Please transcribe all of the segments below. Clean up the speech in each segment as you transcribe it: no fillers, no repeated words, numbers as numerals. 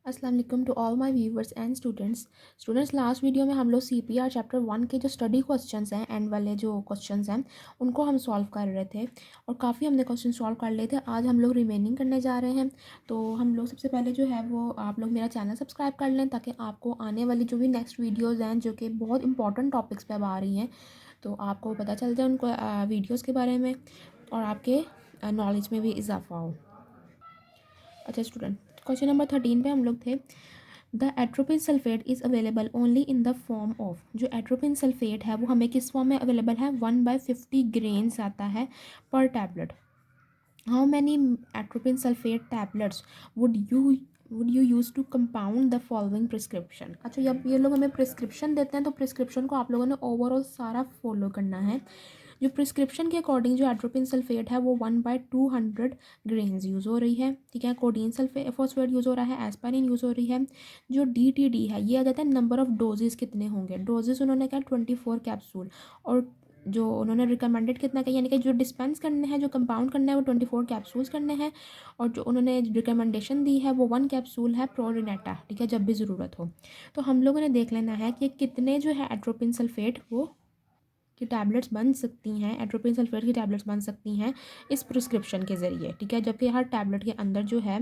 अस्सलाम वालेकुम to all my viewers and students last video में हम लोग सीपीआर चैप्टर 1 के जो स्टडी क्वेश्चंस हैं एंड वाले जो क्वेश्चंस हैं उनको हम सॉल्व कर रहे थे और काफ़ी हमने क्वेश्चन सॉल्व कर लिए थे। आज हम लोग रिमेनिंग करने जा रहे हैं। तो हम लोग सबसे पहले जो है वो आप लोग मेरा चैनल सब्सक्राइब कर लें ताकि आपको आने वाली जो भी नेक्स्ट वीडियोज़ हैं जो कि बहुत इंपॉर्टेंट टॉपिक्स पर अब आ रही हैं तो आपको पता चल जाए उनको वीडियोज़ के बारे में और आपके नॉलेज में भी इजाफा हो। अच्छा स्टूडेंट, क्वेश्चन नंबर 13 पे हम लोग थे। The atropine sulphate is available only in the form of, जो एट्रोपिन सल्फेट है वो हमें किस फॉर्म में अवेलेबल है, 1/50 ग्रेन्स आता है पर tablet. How many atropine sulphate tablets would you use to compound the following prescription. अच्छा, जब ये लोग हमें प्रिस्क्रिप्शन देते हैं तो प्रिस्क्रिप्शन को आप लोगों ने ओवरऑल सारा फॉलो करना है। जो प्रिस्क्रिप्शन के अकॉर्डिंग जो एट्रोपिन सल्फेट है वो 1/200 ग्रेन्स यूज़ हो रही है, ठीक है। कोडीन सल्फेट फॉस्फेट यूज़ हो रहा है, एस्पारिन यूज़ हो रही है। जो DTD है ये आ जाता है नंबर ऑफ डोजेस कितने होंगे। डोजेस उन्होंने कहा 24 कैप्सूल और जो उन्होंने रिकमेंडेड कितना किया, यानी कि जो डिस्पेंस करने हैं, जो कंपाउंड करना है वो 24 कैप्सूल्स करने हैं और जो उन्होंने रिकमेंडेशन दी है वो 1 कैप्सूल है प्रोरिनेटा, ठीक है, जब भी ज़रूरत हो। तो हम लोगों ने देख लेना है कि कितने जो है एट्रोपिन सल्फेट वो की टैबलेट्स बन सकती हैं, एट्रोपिन सल्फेट की टैबलेट्स बन सकती हैं इस प्रिस्क्रिप्शन के ज़रिए, ठीक है। जबकि हर टैबलेट के अंदर जो है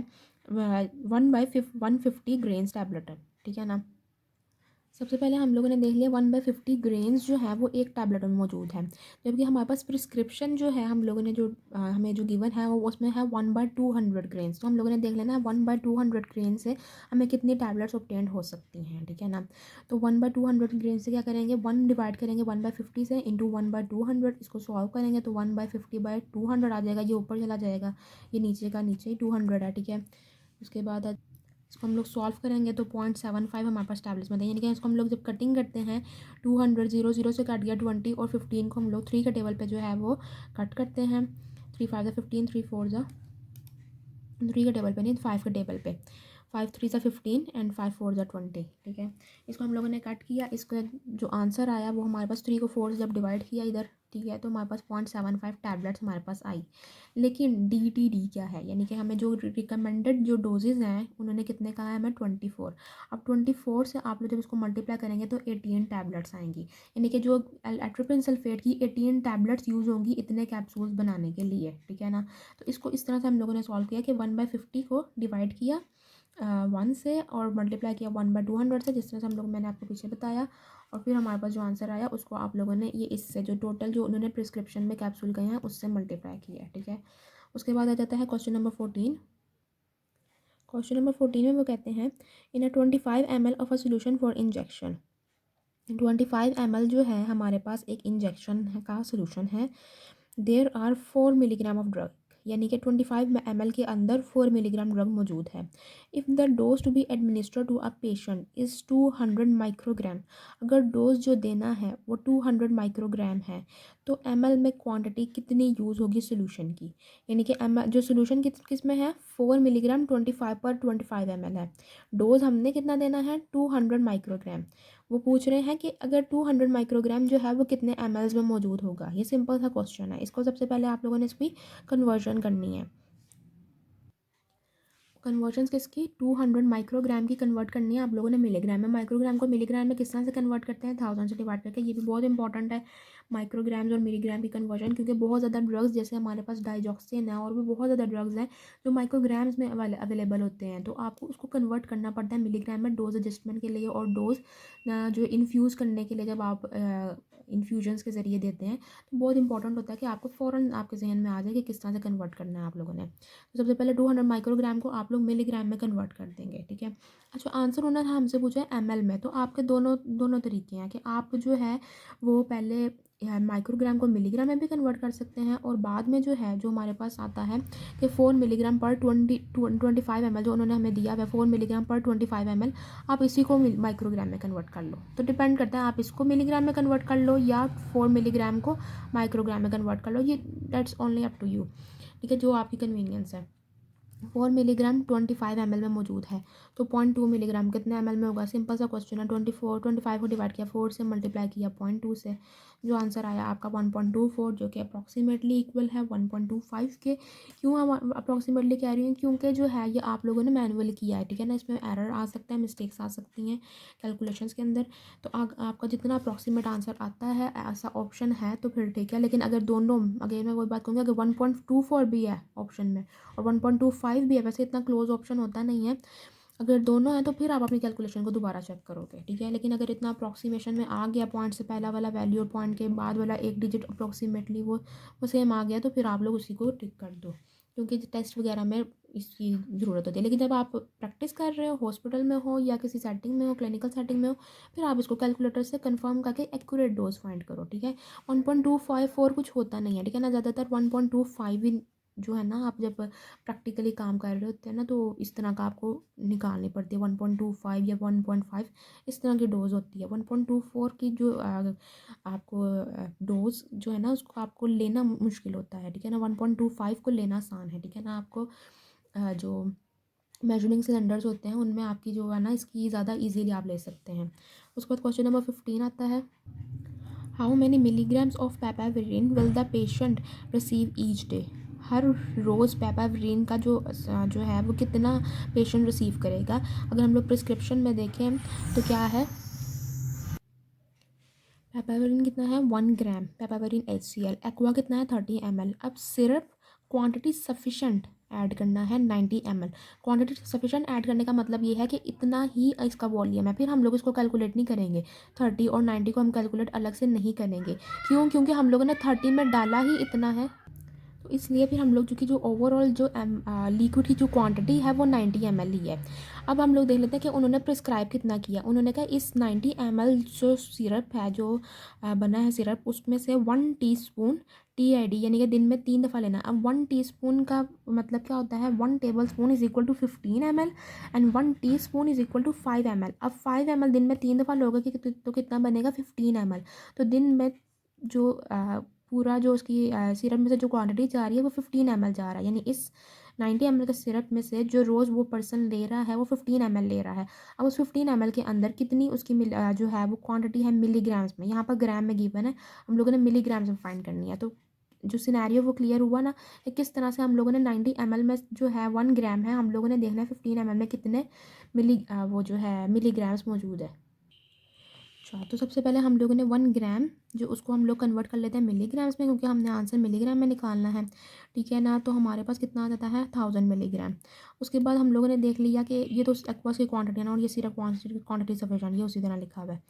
1/150 ग्रेन्स टैबलेट है, ठीक है ना। सबसे पहले हम लोगों ने देख लिया 1/50 ग्रेन्स जो है वो एक टैबलेट में मौजूद है, जबकि हमारे पास प्रिस्क्रिप्शन जो है हम लोगों ने जो हमें जो गिवन है वो उसमें है 1/200 ग्रेन्स। तो हम लोगों ने देख लेना है 1/200 ग्रेन से हमें कितनी टैबलेट्स ऑब्टेन हो सकती हैं, ठीक है ना। तो 1/200 ग्रेन से क्या करेंगे, 1 डिवाइड करेंगे 1/50 से इंटू 1/200, इसको सॉल्व करेंगे तो 1/50/200 आ जाएगा। ये ऊपर चला जाएगा, ये नीचे का नीचे ही 200 है, ठीक है। उसके बाद इसको हम लोग सॉल्व करेंगे तो 0.75 हमारे पास टैबलेट्स में थे, यानी कि इसको हम लोग जब कटिंग करते हैं 200 0 से कट गया 20 और 15 को हम लोग 3 के टेबल पे जो है वो कट करते हैं। 3 5 15, 3 4 3 के टेबल पे नहीं, 5 के टेबल पे। 5 3 15 एंड 5 4 20, ठीक है। इसको हम लोगों ने कट किया, इसका जो आंसर आया वो हमारे पास 3 को 4 से जब डिवाइड किया इधर, ठीक है, तो हमारे पास 0.75 टैबलेट्स हमारे पास आई। लेकिन DTD क्या है, यानी कि हमें जो रिकमेंडेड जो डोजेज़ हैं उन्होंने कितने कहा है, हमें 24। अब 24 से आप लोग जब इसको मल्टीप्लाई करेंगे तो 18 टैबलेट्स आएंगी, यानी कि जो एट्रोपिन सल्फेट की 18 टैबलेट्स यूज़ होंगी इतने कैप्सूल्स बनाने के लिए, ठीक है ना। तो इसको इस तरह से हम लोगों ने सॉल्व किया कि 1/50 को डिवाइड किया 1 से और मल्टीप्लाई किया 1/200 से, जिस तरह से हम लोग मैंने आपको पीछे बताया, और फिर हमारे पास जो आंसर आया उसको आप लोगों ने ये इससे जो टोटल जो उन्होंने प्रिस्क्रिप्शन में कैप्सूल गए हैं उससे मल्टीप्लाई किया है, ठीक है। उसके बाद आ जाता है क्वेश्चन नंबर 14। क्वेश्चन नंबर 14 में वो कहते हैं इन 25 ml of a solution for injection. 25 ml जो है हमारे पास एक इंजेक्शन का सोल्यूशन है। There are 4 milligram of drug, यानी कि 25 ml के अंदर 4 मिलीग्राम ड्रग मौजूद है। If the dose to be administered to a patient is 200 microgram, अगर डोज जो देना है वो 200 माइक्रोग्राम है तो ml में क्वांटिटी कितनी यूज़ होगी सोल्यूशन की, यानी कि ml जो सोल्यूशन किस में है 4 मिलीग्राम 25 ml है। डोज हमने कितना देना है 200 माइक्रोग्राम। वो पूछ रहे हैं कि अगर 200 माइक्रोग्राम जो है वो कितने ml में मौजूद होगा। ये सिंपल सा क्वेश्चन है, इसको सबसे पहले आप लोगों ने इसकी कन्वर्जन करनी है। कन्वर्जन किसकी, 200 माइक्रोग्राम की कन्वर्ट करनी है आप लोगों ने मिलीग्राम में। माइक्रोग्राम को मिलीग्राम में किस तरह से कन्वर्ट करते हैं, 1000 से डिवाइड करके। ये भी बहुत इंपॉर्टेंट है माइक्रोग्राम्स और मिलीग्राम की कन्वर्जन, क्योंकि बहुत ज़्यादा ड्रग्स जैसे हमारे पास डाइजॉक्सिन है और भी बहुत ज़्यादा ड्रग्स हैं जो माइक्रोग्राम्स में अवेलेबल होते हैं, तो आपको उसको कन्वर्ट करना पड़ता है मिलीग्राम में डोज एडजस्टमेंट के लिए और डोज जो इन्फ्यूज़ करने के लिए जब आप इन्फ्यूजन्स के ज़रिए देते हैं तो बहुत इंपॉर्टेंट होता है कि आपको फ़ौरन आपके जहन में आ जाए कि किस तरह से कन्वर्ट करना है आप लोगों ने। तो सबसे पहले 200 माइक्रोग्राम को आप लोग मिलीग्राम में कन्वर्ट कर देंगे, ठीक है। अच्छा, आंसर होना था हमसे पूछा है ml में, तो आपके दोनों दोनों तरीके हैं कि आप जो है वो पहले माइक्रोग्राम को मिलीग्राम में भी कन्वर्ट कर सकते हैं और बाद में जो है जो हमारे पास आता है कि 4 मिलीग्राम पर 25 ml जो उन्होंने हमें दिया है 4 मिलीग्राम पर 25 ml, आप इसी को माइक्रोग्राम में कन्वर्ट कर लो। तो डिपेंड करता है आप इसको मिलीग्राम में कन्वर्ट कर लो या 4 मिलीग्राम को माइक्रोग्राम में कन्वर्ट कर लो, ये that's only up to you, ठीक है, जो आपकी कन्वीनियंस है। 4 मिलीग्राम 25 ml में मौजूद है, तो 0.2 मिलीग्राम कितने ml में होगा? सिंपल सा क्वेश्चन है। 25 को डिवाइड किया, 4 से मल्टीप्लाई किया 0.2 से, जो आंसर आया आपका 1.24, जो कि अप्रॉक्सीमेटली इक्वल है 1.25 के। क्यों हम अप्रॉक्सीमेटली कह रही हूँ? क्योंकि जो है ये आप लोगों ने मैनुअली किया है, ठीक है ना। इसमें एरर आ सकता है, मिस्टेक्स आ सकती हैं कैलकुलेशंस के अंदर। तो आपका जितना अप्रॉक्सीमेट आंसर आता है ऐसा ऑप्शन है तो फिर ठीक है, लेकिन अगर दोनों, अगर मैं वही बात कहूँगी, अगर 1.24 भी है ऑप्शन में और 1.25 भी है, वैसे इतना क्लोज ऑप्शन होता नहीं है, अगर दोनों हैं तो फिर आप अपनी कैलकुलेशन को दोबारा चेक करोगे, ठीक है। लेकिन अगर इतना अप्रॉक्सीमेशन में आ गया, पॉइंट से पहला वाला वैल्यू और पॉइंट के बाद वाला एक डिजिट अप्रॉक्सीमेटली वो सेम आ गया, तो फिर आप लोग उसी को टिक कर दो, क्योंकि टेस्ट वगैरह में इसकी ज़रूरत होती है। लेकिन जब आप प्रैक्टिस कर रहे हो, हॉस्पिटल में हो या किसी सेटिंग में हो, क्लिनिकल सेटिंग में हो, फिर आप इसको कैलकुलेटर से कंफर्म करके एक्यूरेट डोज फाइंड करो, ठीक है। 1.254 कुछ होता नहीं है, ठीक है ना। ज़्यादातर 1.25 ही जो है ना, आप जब प्रैक्टिकली काम कर रहे होते हैं ना, तो इस तरह का आपको निकालनी पड़ती है। 1.25 या 1.5 इस तरह की डोज होती है। 1.24 की जो आपको डोज जो है ना, उसको आपको लेना मुश्किल होता है, ठीक है ना। 1.25 को लेना आसान है, ठीक है ना। आपको जो मेजरिंग सिलेंडर्स होते हैं उनमें आपकी जो है ना, इसकी ज़्यादा इजीली आप ले सकते हैं। उसके बाद क्वेश्चन नंबर 15 आता है, how many milligrams of papaverine will the patient receive each day? हर रोज़ पेपावेरिन का जो है वो कितना पेशेंट रिसीव करेगा? अगर हम लोग प्रिस्क्रिप्शन में देखें तो क्या है, पेपावेरिन कितना है 1 ग्राम, पेपावेरिन HCl। एक्वा कितना है 30 ml। अब सिर्फ क्वांटिटी सफिशेंट ऐड करना है 90 ml। क्वांटिटी सफिशेंट ऐड करने का मतलब ये है कि इतना ही इसका वॉल्यूम है। फिर हम लोग इसको कैलकुलेट नहीं करेंगे, 30 और 90 को हम कैलकुलेट अलग से नहीं करेंगे। क्यों? क्योंकि हम लोगों ने 30 में डाला ही इतना है, तो इसलिए फिर हम लोग जो ओवरऑल जो लिक्विड की जो क्वांटिटी है वो 90 ml ही है। अब हम लोग देख लेते हैं कि उन्होंने प्रिस्क्राइब कितना किया। उन्होंने कहा इस 90 ml जो सिरप है, जो बना है सिरप, उसमें से 1 टीस्पून TID, यानी कि दिन में 3 दफ़ा लेना। अब 1 टीस्पून का मतलब क्या होता है, 1 tablespoon is equal to 15 ml and 1 teaspoon is equal to 5 ml। अब 5 ml दिन में 3 दफ़ा लोगे तो कितना बनेगा 15 ml। तो दिन में जो पूरा जो उसकी सिरप में से जो क्वांटिटी जा रही है वो 15 ml जा रहा है, यानी इस 90 ml के सिरप में से जो रोज़ वो पर्सन ले रहा है वो 15 ml ले रहा है। अब उस 15 ml के अंदर कितनी उसकी जो है वो क्वांटिटी है मिलीग्राम्स में, यहाँ पर ग्राम में गिवन है, हम लोगों ने मिलीग्राम्स में फाइंड करनी है। तो जो सिनेरियो वो क्लियर हुआ ना कि किस तरह से हम लोगों ने 90 ml में जो है 1 ग्राम है, हम लोगों ने देखना है 15 ml में कितने वो जो है मिलीग्राम्स मौजूद है। अच्छा, तो सबसे पहले हम लोगों ने 1 ग्राम जो उसको हम लोग कन्वर्ट कर लेते हैं मिलीग्राम्स में, क्योंकि हमने आंसर मिलीग्राम में निकालना है, ठीक है ना। तो हमारे पास कितना आ जाता है 1000 मिलीग्राम। उसके बाद हम लोगों ने देख लिया कि ये तो एक्वस की क्वांटिटी है ना, और ये सिर्फ क्वांटिटी सफिशेंट, ये उसी तरह लिखा हुआ है।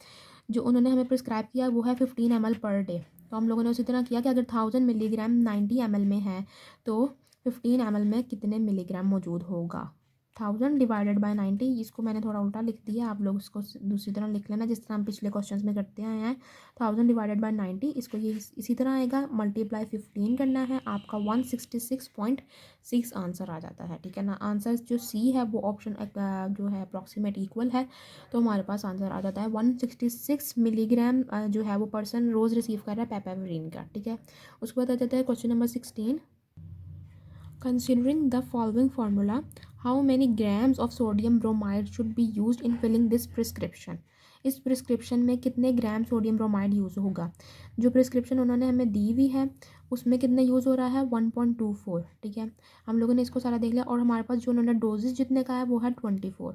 जो उन्होंने हमें प्रिस्क्राइब किया वो है 15 ml पर डे। तो हम लोगों ने उसी तरह किया कि अगर 1000 मिलीग्राम 90 ml में है तो 15 ml में कितने मिलीग्राम मौजूद होगा। 1000 डिवाइडेड बाय 90, इसको मैंने थोड़ा उल्टा लिख दिया, आप लोग इसको दूसरी तरह लिख लेना जिस तरह हम पिछले क्वेश्चंस में करते आए हैं। 1000 डिवाइडेड बाय 90, इसको ये इसी तरह आएगा, मल्टीप्लाई 15 करना है, आपका 166.6 आंसर आ जाता है, ठीक है ना। आंसर जो सी है वो ऑप्शन जो है अप्रॉक्सीमेट इक्वल है, तो हमारे पास आंसर आ जाता है 166 मिलीग्राम जो है वो पर्सन रोज़ रिसीव कर रहा है पेपावेरिन का, ठीक है। उसके बाद आ जाता है question number 16, considering the following formula, how many grams of sodium bromide should be used in filling this prescription? इस प्रिस्क्रिप्शन में कितने ग्राम सोडियम ब्रोमाइड यूज़ होगा? जो प्रिस्क्रिप्शन उन्होंने हमें दी हुई है उसमें कितने यूज़ हो रहा है 1.24, ठीक है। हम लोगों ने इसको सारा देख लिया, और हमारे पास जो उन्होंने डोजेज जितने का है वो है 24।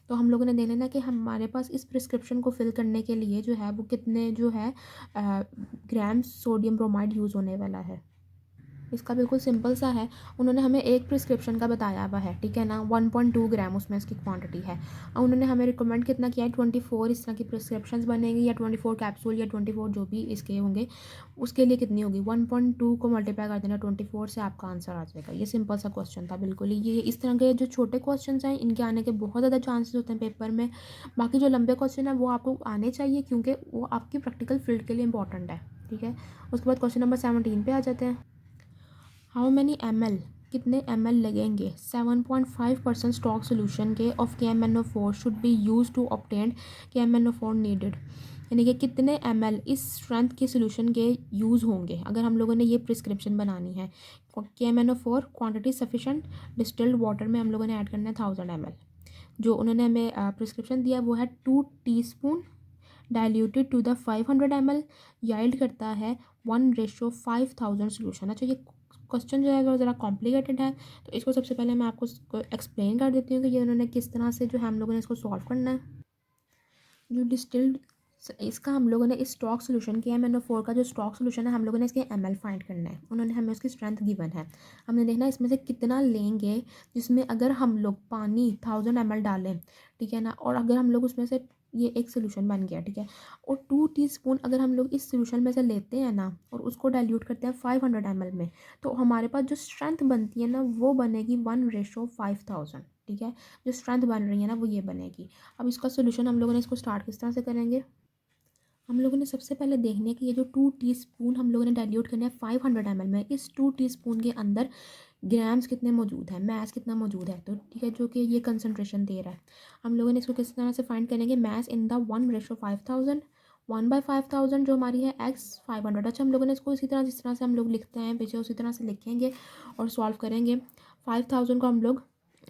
तो हम लोगों ने देख लेना कि हमारे पास इस प्रिस्क्रिप्शन को फिल करने के लिए जो है वो कितने जो है ग्राम सोडियम ब्रोमाइड यूज़ होने वाला है। इसका बिल्कुल सिंपल सा है, उन्होंने हमें एक प्रिस्क्रिप्शन का बताया हुआ है, ठीक है ना। 1.2 ग्राम उसमें इसकी क्वांटिटी है, और उन्होंने हमें रिकमेंड कितना किया है 24 इस तरह की प्रिस्क्रिप्शंस बनेंगी, या 24 कैप्सूल या 24 जो भी इसके होंगे, उसके लिए कितनी होगी 1.2 को मल्टीप्लाई कर देना 24 से, आपका आंसर आ जाएगा। ये सिंपल सा क्वेश्चन था बिल्कुल ही। ये इस तरह के जो छोटे क्वेश्चन हैं इनके आने के बहुत ज़्यादा चांसेस होते हैं पेपर में। बाकी जो लंबे क्वेश्चन है वो आपको आने चाहिए, क्योंकि वो आपकी प्रैक्टिकल फील्ड के लिए इंपॉर्टेंट है, ठीक है। उसके बाद क्वेश्चन नंबर 17 पे आ जाते हैं, हाउ मैनी ml, कितने ml लगेंगे 7.5% स्टॉक सोल्यूशन के of KMnO4 should be use to obtain KMnO4 needed, यानी कि कितने ml इस स्ट्रेंथ के सोल्यूशन के यूज़ होंगे अगर हम लोगों ने ये प्रिस्क्रिप्शन बनानी है। KMnO4 quantity sufficient distilled water में हम लोगों ने ऐड करना है 1000 ml। जो उन्होंने हमें प्रिस्क्रिप्शन दिया वो है 2 teaspoon diluted to the 500 ml, yield करता है 1:5000 सोल्यूशन। अच्छा, ये क्वेश्चन जो है वो ज़रा कॉम्प्लिकेटेड है, तो इसको सबसे पहले मैं आपको एक्सप्लेन कर देती हूँ कि ये उन्होंने किस तरह से जो है हम लोगों ने इसको सॉल्व करना है। जो डिस्टिल्ड इसका हम लोगों ने इस स्टॉक सोल्यूशन KMnO4 का जो स्टॉक सोल्यूशन है हम लोगों ने इसके ml फाइंड करना है। उन्होंने हमें उसकी स्ट्रेंथ गिवन है, हमने देखना है इसमें से कितना लेंगे जिसमें अगर हम लोग पानी 1000 ml डालें, ठीक है ना, और अगर हम लोग उसमें से ये एक सोल्यूशन बन गया, ठीक है, और 2 टीस्पून अगर हम लोग इस सोल्यूशन में से लेते हैं ना और उसको डाइल्यूट करते हैं 500 ml में, तो हमारे पास जो स्ट्रेंथ बनती है ना वो बनेगी 1:5000, ठीक है। जो स्ट्रेंथ बन रही है ना वो ये बनेगी। अब इसका सोल्यूशन हम लोगों ने इसको स्टार्ट किस तरह से करेंगे, हम लोगों ने सबसे पहले देखना है कि ये जो 2 टीस्पून हम लोगों ने डाइल्यूट करना है 500 ml में, इस 2 टीस्पून के अंदर ग्राम्स कितने मौजूद है, मैस कितना मौजूद है, तो ठीक है, जो कि ये कंसनट्रेशन दे रहा है। हम लोगों ने इसको किस तरह से फाइंड करेंगे, मैस इन द 1:5000, 1/5000 जो हमारी है x 500। अच्छा, हम लोगों ने इसको इसी तरह जिस तरह से हम लोग लिखते हैं पीछे उसी तरह से लिखेंगे और सॉल्व करेंगे। 5000 को हम लोग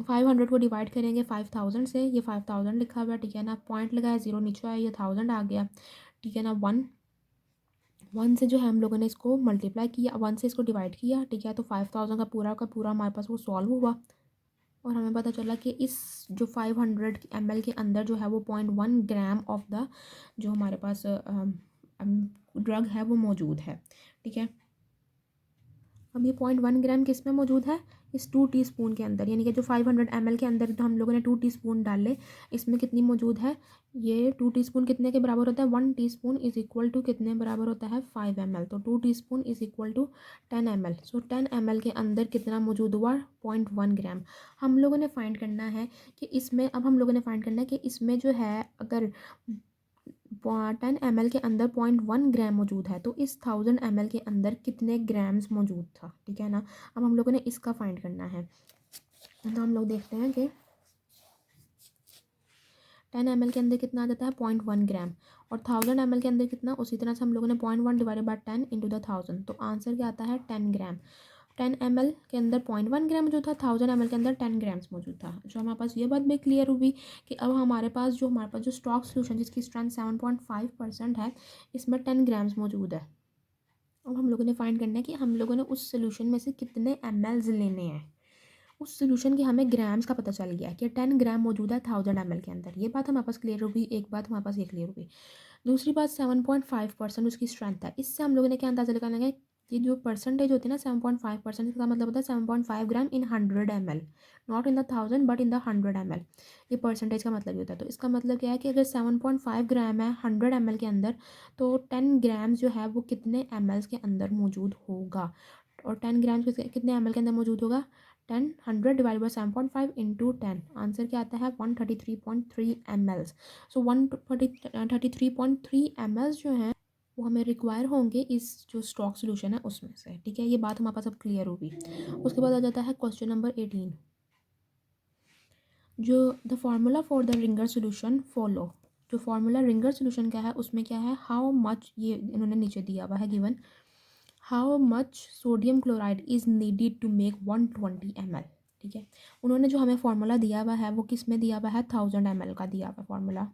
500 को डिवाइड करेंगे 5000 से, ये 5000 लिखा हुआ है, ठीक है ना, पॉइंट लगाया, जीरो नीचे आया, ये 1000 आ गया, ठीक है ना। वन से जो है हम लोगों ने इसको मल्टीप्लाई किया, 1 से इसको डिवाइड किया, ठीक है, तो 5000 का पूरा हमारे पास वो सॉल्व हुआ। और हमें पता चला कि इस जो 500 ml के अंदर जो है वो 0.1 ग्राम ऑफ द जो हमारे पास ड्रग है वो मौजूद है, ठीक है। अब ये 0.1 ग्राम किस में मौजूद है, इस 2 टीस्पून के अंदर, यानी कि जो 500 ml के अंदर तो हम लोगों ने 2 टीस्पून डाले, इसमें कितनी मौजूद है, ये 2 टीस्पून कितने के बराबर होता है, 1 टीस्पून इज इक्वल टू कितने बराबर होता है 5 ml, तो 2 teaspoon is equal to 10 ml। So 10 ml के अंदर कितना मौजूद हुआ, 0.1 ग्राम। हम लोगों ने फाइंड करना है कि इसमें, अब हम लोगों ने फाइंड करना है कि इसमें जो है अगर 10 ml के अंदर 0.1 ग्राम मौजूद है तो इस 1000 ml के अंदर कितने ग्राम्स मौजूद था, ठीक है ना। अब हम लोगों ने इसका फाइंड करना है, तो हम लोग देखते हैं कि 10 ml के अंदर कितना आ जाता है 0.1 ग्राम, और 1000 ml के अंदर कितना, उसी तरह से हम लोगों ने 0.1 डिवाइडेड बाय 10 इंटू द 1000, तो आंसर क्या आता है 10 ग्राम। 10 ml के अंदर 0.1 ग्राम मौजूद था, 1000 ml के अंदर 10 ग्राम्स मौजूद था। जो हमारे पास ये बात भी क्लियर हुई कि अब हमारे पास जो स्टॉक सोल्यूशन जिसकी स्ट्रेंथ 7.5% है, इसमें 10 ग्राम्स मौजूद है। अब हम लोगों ने फाइंड करना है कि हम लोगों ने उस सोल्यूशन में से कितने ml लेने हैं। उस सोल्यूशन के हमें ग्राम्स का पता चल गया कि 10 ग्राम मौजूद है 1000 ml के अंदर, ये बात हमारे पास क्लियर हो गई। एक बात हमारे पास ये क्लियर हो गई। दूसरी बात 7.5% उसकी स्ट्रेंथ है, इससे हम लोगों ने क्या अंदाज़ा लगाना है, ये जो परसेंटेज होती है ना 7.5%, इसका मतलब होता है 7.5 ग्राम इन 100 ml, not in the 1000 but in the 100 ml। ये परसेंटेज का मतलब ये होता है, तो इसका मतलब क्या है कि अगर 7.5 ग्राम है 100 ml के अंदर, तो 10 ग्राम जो है वो कितने ml के अंदर मौजूद होगा, और 10 ग्राम कितने ml के अंदर मौजूद होगा, 10 100 डिवाइड बाई 7.5 इंटू 10, आंसर क्या आता है 133.3 ml। सो 133.3 ml जो हैं वो हमें रिक्वायर होंगे इस जो स्टॉक सोल्यूशन है उसमें से, ठीक है। ये बात हमारे पास अब क्लियर होगी। उसके बाद आ जाता है क्वेश्चन नंबर 18, जो the formula for the Ringer solution follow. जो फार्मूला रिंगर सोल्यूशन का है उसमें क्या है, हाउ मच, ये इन्होंने नीचे दिया हुआ है given, how much sodium chloride is needed to make 120 ml, ठीक है। उन्होंने जो हमें फार्मूला दिया हुआ है वो किस में दिया हुआ है, 1000 ml का दिया हुआ फार्मूला,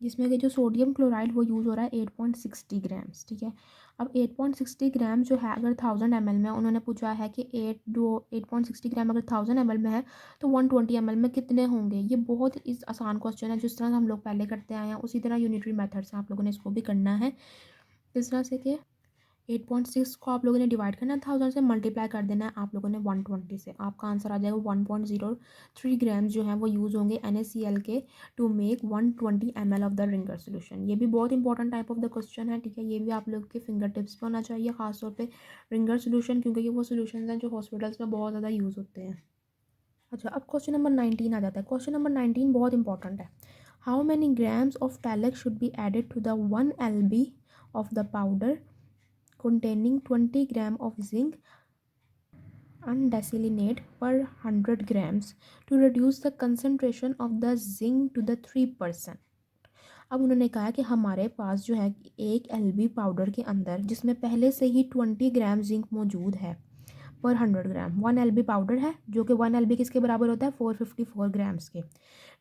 जिसमें कि जो सोडियम क्लोराइड वो यूज़ हो रहा है 8.60 ग्राम्स, ठीक है। अब 8.60 ग्राम जो है अगर 1000 ml में, उन्होंने पूछा है कि 8.60 ग्राम अगर 1000 ml में है तो 120 ml में कितने होंगे। ये बहुत इस आसान क्वेश्चन है, जिस तरह हम लोग पहले करते आए हैं उसी तरह यूनिटरी मेथड से आप लोगों ने इसको भी करना है। इस तरह से कि 8.6 को आप लोगों ने डिवाइड करना है 1000 से, मल्टीप्लाई कर देना है आप लोगों ने 120 से, आपका आंसर आ जाएगा 1.03 ग्राम्स जो है वो यूज़ होंगे NaCl के to make 120 ml of the Ringer solution. ये भी बहुत important type of the question है, ठीक है। ये भी आप लोग के फिंगर टिप्स पे होना चाहिए, खासतौर पे रिंगर सोल्यूशन, क्योंकि ये वो सोल्यूशन हैं जो हॉस्पिटल्स में बहुत ज़्यादा यूज़ होते हैं। अच्छा, अब क्वेश्चन नंबर 19 आ जाता है। क्वेश्चन नंबर 19 बहुत इंपॉर्टेंट है। How many grams of talc should be added to the 1 LB of the powder containing 20 gram of zinc undesalinate per 100 grams to reduce the concentration of the zinc to the 3%। अब उन्होंने कहा कि हमारे पास जो है एक LB powder के अंदर जिसमें पहले से ही 20 ग्राम जिंक मौजूद है पर 100 ग्राम। 1 एलबी पाउडर है जो कि 1 एलबी किसके बराबर होता है 454 ग्राम्स के।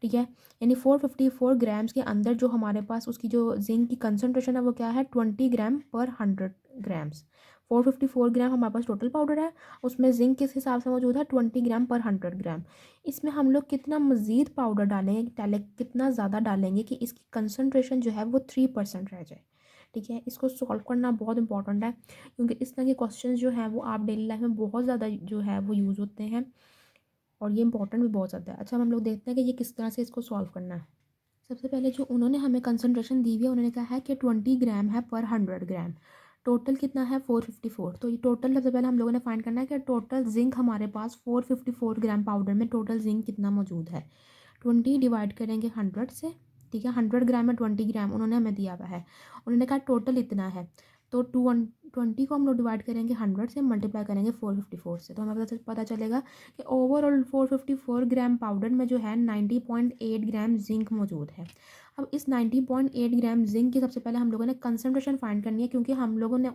ठीक है, यानी 454 ग्राम्स के अंदर जो हमारे पास उसकी जो जिंक की कंसनट्रेशन है वो क्या है 20 ग्राम पर 100 ग्राम्स। 454 ग्राम हमारे पास टोटल पाउडर है, उसमें जिंक किस हिसाब से मौजूद है 20 ग्राम पर 100 ग्राम। इसमें हम लोग कितना मज़ीद पाउडर डालेंगे, कितना ज़्यादा डालेंगे कि इसकी कंसनट्रेशन जो है वो 3% रह जाए। ठीक है, इसको सॉल्व करना बहुत इंपॉर्टेंट है क्योंकि इस तरह के क्वेश्चन जो हैं वो आप डेली लाइफ में बहुत ज़्यादा जो है वो यूज़ होते हैं और ये इंपॉर्टेंट भी बहुत ज़्यादा है। अच्छा, हम लोग देखते हैं कि ये किस तरह से इसको सॉल्व करना है। सबसे पहले जो उन्होंने हमें कंसनट्रेशन दी हुई है, उन्होंने कहा है कि 20 ग्राम है पर 100 ग्राम। टोटल कितना है 454। तो ये टोटल सबसे पहले हम लोगों ने फाइंड करना है कि टोटल जिंक हमारे पास 454 ग्राम पाउडर में टोटल जिंक कितना मौजूद है। 20 डिवाइड करेंगे 100 से। ठीक है, 100 ग्राम में 20 ग्राम उन्होंने हमें दिया हुआ है, उन्होंने कहा टोटल इतना है। तो 20 को हम लोग डिवाइड करेंगे 100 से, मल्टीप्लाई करेंगे 454 से, तो हमें पता चलेगा कि ओवरऑल 454 ग्राम पाउडर में जो है 90.8 ग्राम जिंक मौजूद है। अब इस 90.8 ग्राम जिंक की सबसे पहले हम लोगों ने कंसनट्रेशन फाइंड करनी है क्योंकि हम लोगों ने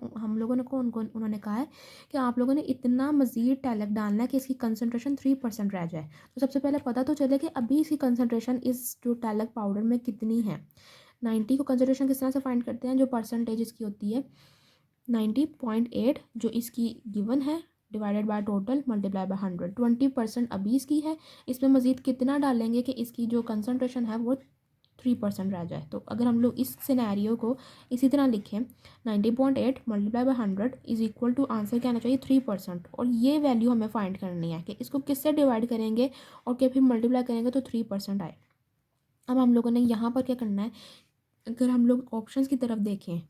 को उनको उन्होंने कहा है कि आप लोगों ने इतना मज़ीद टैलेंट डालना है कि इसकी कंसनट्रेशन 3% रह जाए। तो सबसे पहले पता तो चले कि अभी इसकी कंसनट्रेशन इस जो टैलेंट पाउडर में कितनी है। 90 को कंसनट्रेशन किस तरह से फाइंड करते हैं, जो परसेंटेज इसकी होती है 90.8 जो इसकी गिवन है divided by total multiply by 100। 20% अभी इसकी है, इसमें मज़ीद कितना डालेंगे कि इसकी जो कंसनट्रेशन है वो 3% रह जाए। तो अगर हम लोग इस सिनेरियो को इसी तरह लिखें 90.8 multiply by 100 is equal to answer क्या आना चाहिए 3%। और ये वैल्यू हमें फाइंड करनी है कि इसको किससे डिवाइड करेंगे और क्या फिर मल्टीप्लाई करेंगे तो 3% आए। अब हम लोगों ने यहाँ पर क्या करना है, अगर हम लोग ऑप्शंस की तरफ देखें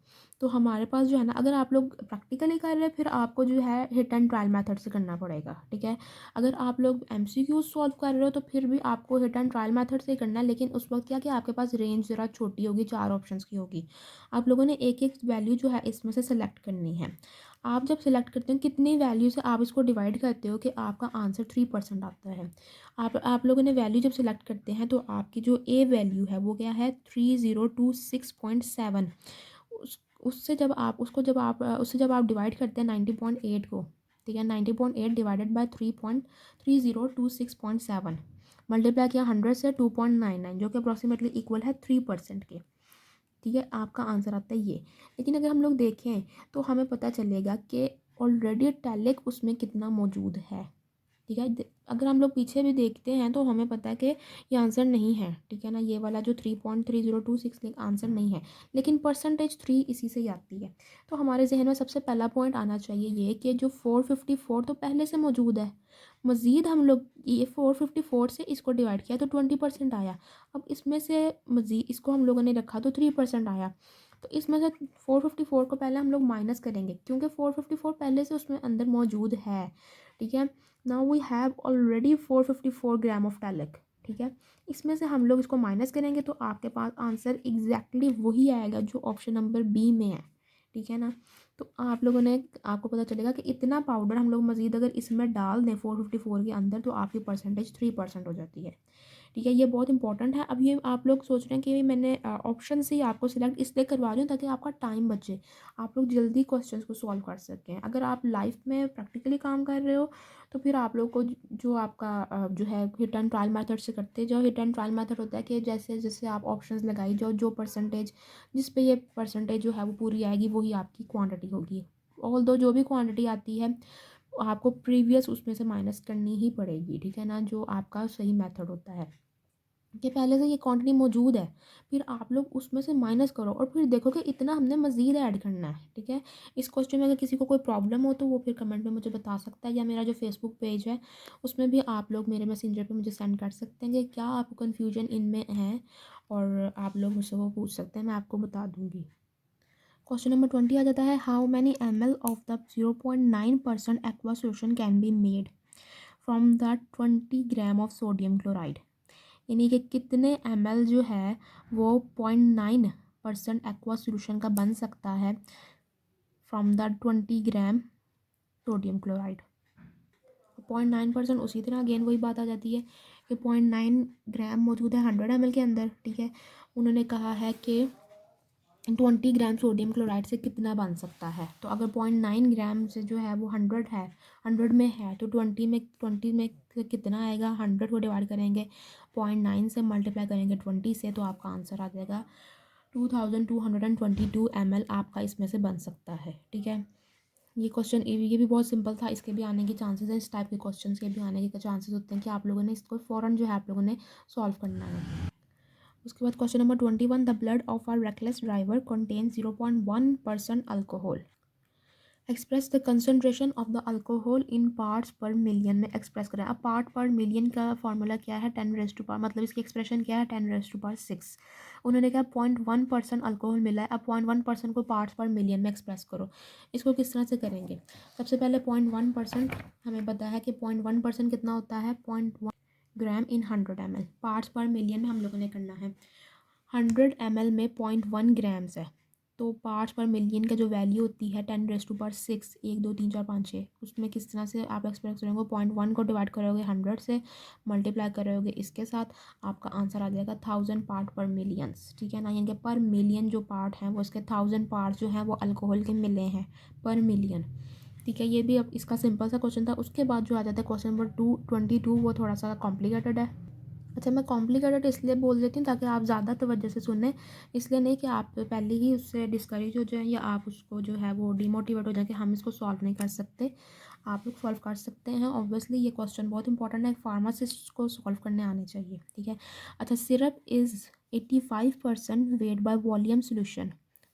तो हमारे पास जो है ना, अगर आप लोग प्रैक्टिकली कर रहे हैं फिर आपको जो है हिट एंड ट्रायल मेथड से करना पड़ेगा। ठीक है, अगर आप लोग एमसीक्यू सॉल्व कर रहे हो तो फिर भी आपको हिट एंड ट्रायल मेथड से ही करना है, लेकिन उस वक्त क्या कि आपके पास रेंज ज़रा छोटी होगी, 4 ऑप्शंस की होगी। आप लोगों ने एक एक वैल्यू जो है इसमें से सिलेक्ट करनी है। आप जब सिलेक्ट करते हो कितनी वैल्यू से आप इसको डिवाइड करते हो कि आपका आंसर 3% आता है। आप लोगों ने वैल्यू जब सिलेक्ट करते हैं तो आपकी जो ए वैल्यू है वो क्या है 3026.7। उससे जब आप डिवाइड करते हैं 90.8 को। ठीक है, 90.8 डिवाइडेड बाय 3026.7 मल्टीप्लाई किया 100 से 2.99 जो कि अप्रॉक्सीमेटली इक्वल है 3% के। ठीक है, आपका आंसर आता है ये। लेकिन अगर हम लोग देखें तो हमें पता चलेगा कि ऑलरेडी टैलिक उसमें कितना मौजूद है। ठीक है, अगर हम लोग पीछे भी देखते हैं तो हमें पता है कि ये आंसर नहीं है। ठीक है ना, ये वाला जो 3.3026 आंसर नहीं है, लेकिन परसेंटेज 3 इसी से ही आती है। तो हमारे जहन में सबसे पहला पॉइंट आना चाहिए ये कि जो 454 तो पहले से मौजूद है, मज़ीद हम लोग ये 454 से इसको डिवाइड किया तो 20% आया। अब इसमें से मज़ीद इसको हम लोगों ने रखा तो 3% आया। तो इसमें से 454 को पहले हम लोग माइनस करेंगे क्योंकि 454 पहले से उसमें अंदर मौजूद है। ठीक है, now we have already 454 gram of talc. ठीक है, इसमें से हम लोग इसको माइनस करेंगे तो आपके पास आंसर एग्जैक्टली वही आएगा जो ऑप्शन नंबर बी में है। ठीक है ना, तो आपको पता चलेगा कि इतना पाउडर हम लोग मज़ीद अगर इसमें डाल दें 454 के अंदर तो आपकी परसेंटेज 3% हो जाती है। ठीक है, ये बहुत इंपॉर्टेंट है। अब ये आप लोग सोच रहे हैं कि मैंने ऑप्शन से ही आपको सिलेक्ट इसलिए करवा रही हूँ ताकि आपका टाइम बचे, आप लोग जल्दी क्वेश्चंस को सॉल्व कर सकें। अगर आप लाइफ में प्रैक्टिकली काम कर रहे हो तो फिर आप लोग को जो आपका जो है हिट एंड ट्रायल मेथड से करते हैं। जो हिट एंड ट्रायल मेथड होता है कि जैसे जैसे आप ऑप्शंस लगाई जो जो परसेंटेज जिस पे ये परसेंटेज जो है वो पूरी आएगी वही आपकी क्वांटिटी होगी। ऑल्दो जो भी क्वांटिटी आती है आपको प्रीवियस उसमें से माइनस करनी ही पड़ेगी। ठीक है ना, जो आपका सही मेथड होता है कि पहले से ये क्वांटिटी मौजूद है, फिर आप लोग उसमें से माइनस करो और फिर देखो कि इतना हमने मज़ीद ऐड करना है। ठीक है, इस क्वेश्चन में अगर किसी को कोई प्रॉब्लम हो तो वो फिर कमेंट में मुझे बता सकता है, या मेरा जो फेसबुक पेज है उसमें भी आप लोग मेरे मैसेंजर पे मुझे सेंड कर सकते हैं कि क्या आपको कन्फ्यूजन इनमें है और आप लोग मुझसे वो पूछ सकते हैं, मैं आपको बता दूँगी। क्वेश्चन नंबर 20 आ जाता है, how many ml of the 0.9% aqua solution can be made from the 20 gram of sodium chloride. यानी कि कितने ml जो है वो 0.9% एक्वा सोल्यूशन का बन सकता है from the 20 gram sodium chloride. 0.9% उसी तरह अगेन वही बात आ जाती है कि 0.9 ग्राम मौजूद है 100 ml के अंदर, ठीक है। उन्होंने कहा है कि 20 ग्राम सोडियम क्लोराइड से कितना बन सकता है। तो अगर 0.9 ग्राम से जो है वो 100 है, 100 में है, तो 20 में से कितना आएगा, 100 को डिवाइड करेंगे 0.9 से, मल्टीप्लाई करेंगे 20 से, तो आपका आंसर आ जाएगा 2222 ml आपका इसमें से बन सकता है, ठीक है। ये क्वेश्चन ये भी बहुत सिंपल था, इसके भी आने के चांसेस हैं, इस टाइप के क्वेश्चन के भी आने के चांसेस होते हैं कि आप लोगों ने इसको फ़ौरन जो है आप लोगों ने सॉल्व करना है। उसके बाद question number 21, the blood of our reckless driver contain 0.1% alcohol. Express the concentration of the alcohol in parts per million में एक्सप्रेस करें। अब पार्ट पर मिलियन का फॉर्मूला क्या है, 10⁻⁴, मतलब इसकी एक्सप्रेशन क्या है, 10⁻⁶। उन्होंने कहा 0.1% अल्कोहल मिला है, अब 0.1% को पार्ट्स पर मिलियन में एक्सप्रेस करो। इसको किस तरह से करेंगे, सबसे पहले 0.1% हमें पता है कि 0.1% कितना होता है, 0.1 ग्राम इन 100 ml। पार्ट्स पर मिलियन में हम लोगों ने करना है, 100 ml में 0.1 ग्राम्स है, तो पार्ट्स पर मिलियन का जो वैल्यू होती है 10⁻⁶, 1 2 3 4 5 6, उसमें किस तरह से आप एक्सप्रेस करोगे, 0.1 को डिवाइड करोगे 100 से, मल्टीप्लाई करोगे इसके साथ, आपका आंसर आ जाएगा 1000 पार्ट पर मिलियंस, ठीक है ना। यानी कि पर मिलियन जो पार्ट हैं वो इसके 1000 पार्ट्स जो हैं वो अल्कोहल के मिले हैं पर मिलियन, ठीक है। ये भी अब इसका सिंपल सा क्वेश्चन था। उसके बाद जो आ जाता है क्वेश्चन नंबर 22, वो थोड़ा सा कॉम्प्लिकेटेड है। अच्छा, मैं कॉम्प्लिकेटेड इसलिए बोल देती हूँ ताकि आप ज़्यादा तवज्जो से सुनें, इसलिए नहीं कि आप पहले ही उससे डिस्करेज हो जाएं या आप उसको जो है वो डिमोटिवेट हो जाए कि हम इसको सॉल्व नहीं कर सकते। आप लोग सॉल्व कर सकते हैं, ऑब्वियसली ये क्वेश्चन बहुत इंपॉर्टेंट है, फार्मासिस्ट को सॉल्व करने आने चाहिए, ठीक है। अच्छा, syrup is 85% wait by volume solution.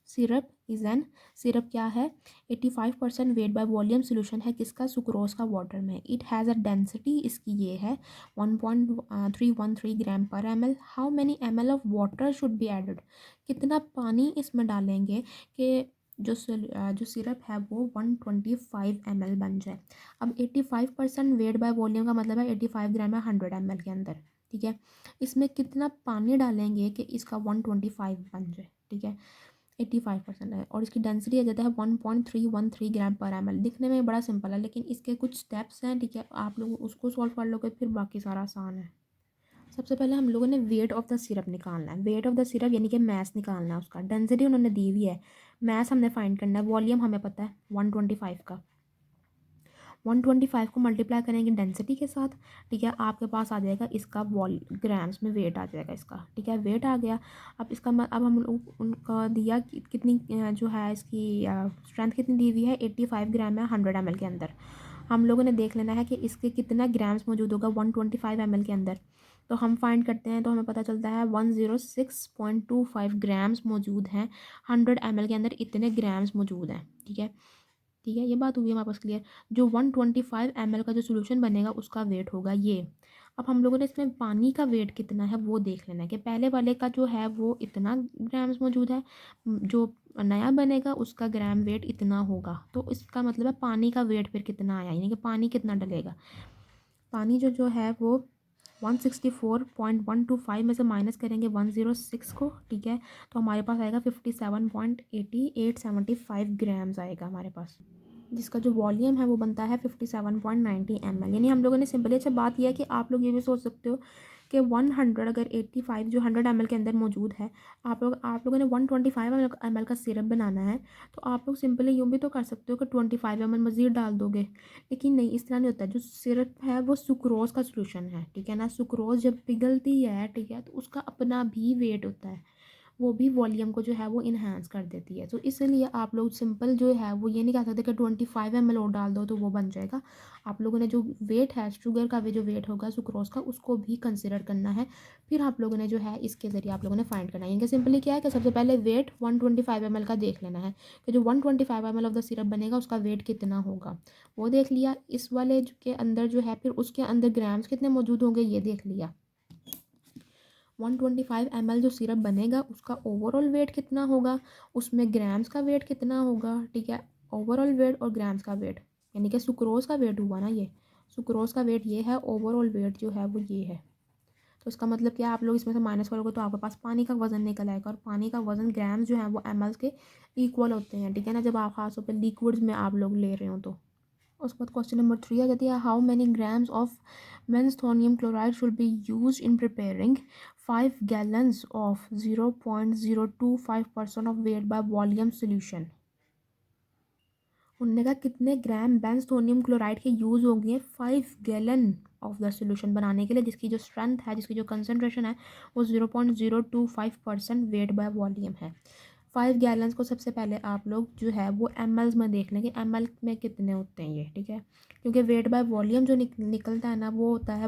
Syrup is an, syrup क्या है, 85% वेट बाय वॉल्यूम सोल्यूशन है किसका, सुक्रोज का वाटर में। इट हैज़ अ डेंसिटी, इसकी ये है 1.313 gram per ml। How many ml of water should be added, कितना पानी इसमें डालेंगे कि जो सिरप है वो 125 ml बन जाए। अब 85% वेट बाय वॉल्यूम का मतलब है 85 ग्राम है 100 ml के अंदर, ठीक है। इसमें कितना पानी डालेंगे कि इसका 125 बन जाए, ठीक है। 85% है और इसकी डेंसिटी आ जाता है 1.313 ग्राम पर ml। दिखने में बड़ा सिंपल है लेकिन इसके कुछ स्टेप्स हैं, ठीक है, आप लोग उसको सॉल्व कर लोगे फिर बाकी सारा आसान है। सबसे पहले हम लोगों ने वेट ऑफ द सिरप निकालना है, वेट ऑफ द सिरप यानी कि मैस निकालना है उसका। डेंसिटी उन्होंने दी हुई है, मैस हमने फाइंड करना है, वॉल्यूम हमें पता है 125 का, 125 को मल्टीप्लाई करेंगे डेंसिटी के साथ, ठीक है, आपके पास आ जाएगा इसका ग्राम्स में वेट आ जाएगा इसका, ठीक है, वेट आ गया। अब इसका अब हम उनका दिया कितनी जो है इसकी स्ट्रेंथ कितनी दी हुई है, 85 ग्राम है 100 ml के अंदर। हम लोगों ने देख लेना है कि इसके कितना ग्राम्स मौजूद होगा 125 ml के अंदर, तो हम फाइंड करते हैं तो हमें पता चलता है 106.25 ग्राम्स मौजूद हैं 100 ml के अंदर, इतने ग्राम्स मौजूद हैं, ठीक है, ठीक है। ये बात हुई हमारे पास क्लियर। जो 125 ml का जो सोल्यूशन बनेगा उसका वेट होगा ये। अब हम लोगों ने इसमें पानी का वेट कितना है वो देख लेना है कि पहले वाले का जो है वो इतना ग्राम्स मौजूद है, जो नया बनेगा उसका ग्राम वेट इतना होगा, तो इसका मतलब है पानी का वेट फिर कितना आया, यानी कि पानी कितना डलेगा। पानी जो है वो 164.125 में से माइनस करेंगे 106 को, ठीक है, तो हमारे पास आएगा 57.8875 ग्राम्स आएगा हमारे पास, जिसका जो वॉल्यूम है वो बनता है 57.90 ml। यानी हम लोगों ने सिंपली, अच्छा बात यह है कि आप लोग ये भी सोच सकते हो कि 100 अगर 85 जो 100 ml के अंदर मौजूद है, आप लोगों ने 125 ml का सिरप बनाना है, तो आप लोग सिंपली यूँ भी तो कर सकते हो कि 25 ml मज़ीद डाल दोगे, लेकिन नहीं, इस तरह नहीं होता। जो सिरप है वो सुक्रोज़ का सोल्यूशन है, ठीक है ना। सुक्रोज़ जब पिघलती है, ठीक है, तो उसका अपना भी वेट होता है, वो भी वॉल्यूम को जो है वो इन्हांस कर देती है। तो इसलिए आप लोग सिंपल जो है वो ये नहीं कह सकते कि 25 ml और डाल दो तो वो बन जाएगा। आप लोगों ने जो वेट है शुगर का, भी जो वेट होगा सुक्रोज का, उसको भी कंसिडर करना है। फिर आप लोगों ने जो है इसके ज़रिए आप लोगों ने फाइंड करना है। इनके सिंपली क्या है कि सबसे पहले वेट 125 ml का देख लेना है कि जो 125 ml ऑफ द सिरप बनेगा उसका वेट कितना होगा, वो देख लिया। इस वाले के अंदर जो है फिर उसके अंदर ग्राम्स कितने मौजूद होंगे ये देख लिया। 125 ml जो सिरप बनेगा उसका ओवरऑल वेट कितना होगा, उसमें ग्राम्स का वेट कितना होगा, ठीक है, ओवरऑल वेट और ग्राम्स का वेट, यानी कि सुक्रोज़ का वेट हुआ ना, ये सुक्रोज़ का वेट ये है, ओवरऑल वेट जो है वो ये है। तो इसका मतलब क्या, आप लोग इसमें से माइनस करोगे तो आपके पास पानी का वज़न निकल आएगा, और पानी का वज़न ग्राम्स जो है वो ml के इक्वल होते हैं, ठीक है ना, जब आप खास तौर पर लिक्विड्स में आप लोग ले रहे हो तो। उसके बाद क्वेश्चन नंबर 3 आ जाती है, how many grams of benzonium chloride should be used in preparing 5 gallons of 0.025% of weight by volume solution. उन्होंने कहा कितने ग्राम बेंजोनियम क्लोराइड के यूज़ होंगे 5 गैलन ऑफ द सोल्यूशन बनाने के लिए, जिसकी जो स्ट्रेंथ है, जिसकी जो कंसनट्रेशन है वो 0.025% वेट बाय वॉल्यूम है। 5 गैलन्स को सबसे पहले आप लोग जो है वो एम में देख लें कि एम में कितने होते हैं ये, ठीक है, क्योंकि वेट बाय वॉल्यूम जो निकलता है ना वो होता है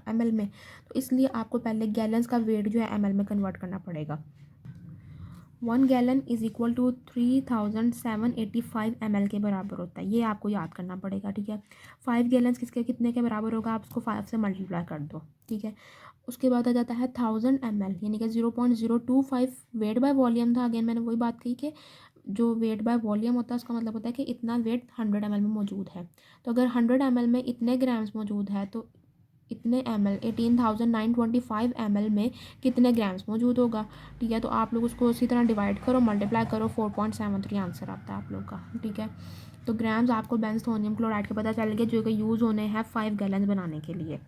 एम में, तो इसलिए आपको पहले गैलन्स का वेट जो है एम में कन्वर्ट करना पड़ेगा। 1 gallon is equal to 3785 ml के बराबर होता है, ये आपको याद करना पड़ेगा, ठीक है। 5 गैलन्स कितने के बराबर होगा, आप उसको 5 से मल्टीप्लाई कर दो, ठीक है। उसके बाद आ जाता है 1000 ml, यानी कि 0.025 वेट बाय वॉल्यूम था। अगेन मैंने वही बात कही कि जो वेट बाय वॉल्यूम होता है उसका मतलब होता है कि इतना वेट 100 ml में मौजूद है। तो अगर 100 ml में इतने ग्राम्स मौजूद है तो इतने ml 18,925 ml में कितने ग्राम्स मौजूद होगा, ठीक है। तो आप लोग उसको उसी तरह डिवाइड करो, मल्टीप्लाई करो, 4.73 आंसर आता है आप लोग का, ठीक है। तो ग्राम्स आपको बेंजोनियम क्लोराइड के पता चल गया जो कि यूज़ होने हैं 5 गैलन बनाने के लिए।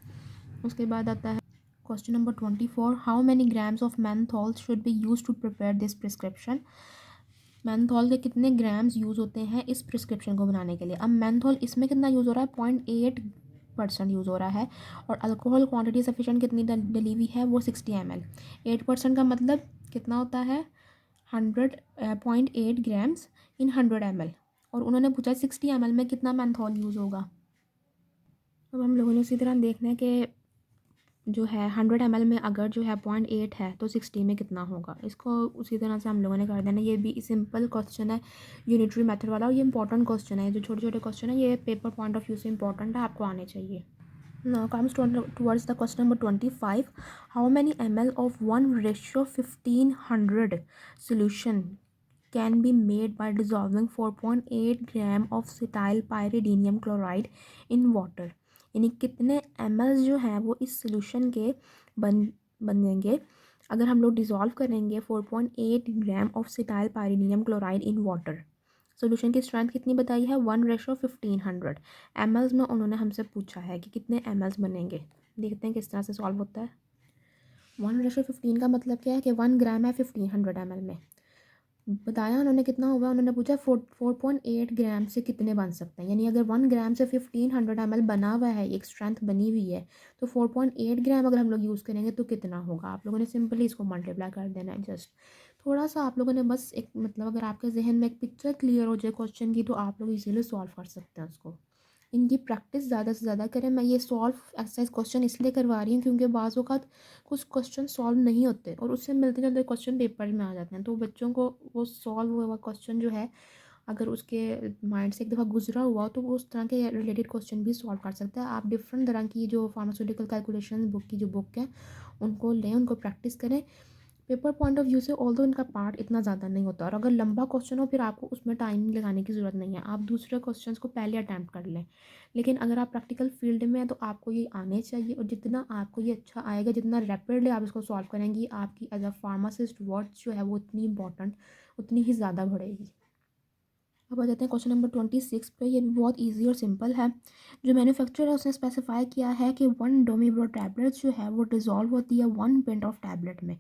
उसके बाद आता है question number 24, how many grams of menthol should be use to prepare this prescription. Menthol के कितने ग्राम्स यूज़ होते हैं इस प्रिस्क्रिप्शन को बनाने के लिए। अब मैंथोल इसमें कितना यूज़ हो रहा है, 0.8% यूज़ हो रहा है, और अल्कोहल क्वांटिटी सफिशेंट कितनी डली हुई है वो 60 ml। 8% का मतलब कितना होता है, 100.8 ग्राम्स इन 100 ml, और उन्होंने पूछा 60 ml में कितना मैंथोल यूज़ होगा। अब हम लोगों ने उसी तरह देखना है कि जो है 100 ml में अगर जो है 0.8 है तो 60 में कितना होगा, इसको उसी तरह से हम लोगों ने कर देना। ये भी सिंपल क्वेश्चन है यूनिटरी मेथड वाला, और ये इंपॉर्टेंट क्वेश्चन है, जो छोटे छोटे क्वेश्चन है ये पेपर पॉइंट ऑफ व्यू से इंपॉर्टेंट है, आपको आने चाहिए। Now comes towards the question number 25. How many ml of 1:1500 solution can be made by dissolving 4.8 gram of cetyl pyridinium chloride in water? यानी कितने ml जो हैं वो इस सोल्यूशन के बनेंगे अगर हम लोग डिज़ोल्व करेंगे 4.8 gram of cetyl pyridinium chloride in water. Solution की स्ट्रेंथ कितनी बताई है, 1:1500 ml में उन्होंने हमसे पूछा है कि कितने ml बनेंगे। देखते हैं किस तरह से सॉल्व होता है। 1:15 का मतलब क्या है कि 1 ग्राम है 1500 ml में, बताया उन्होंने कितना होगा, उन्होंने पूछा 4.8 ग्राम से कितने बन सकते हैं, यानी अगर 1 ग्राम से 1500 ml बना हुआ है, एक स्ट्रेंथ बनी हुई है, तो 4.8 ग्राम अगर हम लोग यूज़ करेंगे तो कितना होगा। आप लोगों ने सिंपली इसको मल्टीप्लाई कर देना है। जस्ट थोड़ा सा आप लोगों ने बस एक मतलब अगर आपके जहन में एक पिक्चर क्लियर हो जाए क्वेश्चन की तो आप लोग इजीली सॉल्व कर सकते हैं उसको। इनकी प्रैक्टिस ज़्यादा से ज़्यादा करें। मैं ये सॉल्व एक्सरसाइज क्वेश्चन इसलिए करवा रही हूँ क्योंकि बाज़ औक़ात कुछ क्वेश्चन सॉल्व नहीं होते और उससे मिलते जुलते क्वेश्चन पेपर में आ जाते हैं, तो बच्चों को वो सॉल्व हुआ क्वेश्चन जो है अगर उसके माइंड से एक दफ़ा गुजरा हुआ तो वो उस तरह के रिलेटेड क्वेश्चन भी सॉल्व कर सकता है। आप डिफरेंट तरह की जो फार्मास्यूटिकल कैलकुलेशन बुक की जो बुक है उनको लें, उनको प्रैक्टिस करें। पेपर पॉइंट ऑफ व्यू से ऑल्दो इनका पार्ट इतना ज़्यादा नहीं होता, और अगर लंबा क्वेश्चन हो फिर आपको उसमें टाइम लगाने की ज़रूरत नहीं है, आप दूसरे क्वेश्चंस को पहले अटैम्प्ट कर लें। लेकिन अगर आप प्रैक्टिकल फील्ड में हैं तो आपको ये आने चाहिए, और जितना आपको ये अच्छा आएगा, जितना रैपिडली आप इसको सॉल्व करेंगी, आपकी एज अ फार्मासिस्ट वर्ड्स जो है वो उतनी इंपॉर्टेंट उतनी ही ज़्यादा बढ़ेगी। अब आ जाते हैं क्वेश्चन नंबर 26 पे। ये भी बहुत इजी और सिंपल है। जो मैन्युफैक्चरर है उसने स्पेसिफाई किया है कि 1 डोमीब्रो टैबलेट जो है वो डिज़ोल्व होती है 1 पिंट ऑफ टैबलेट में,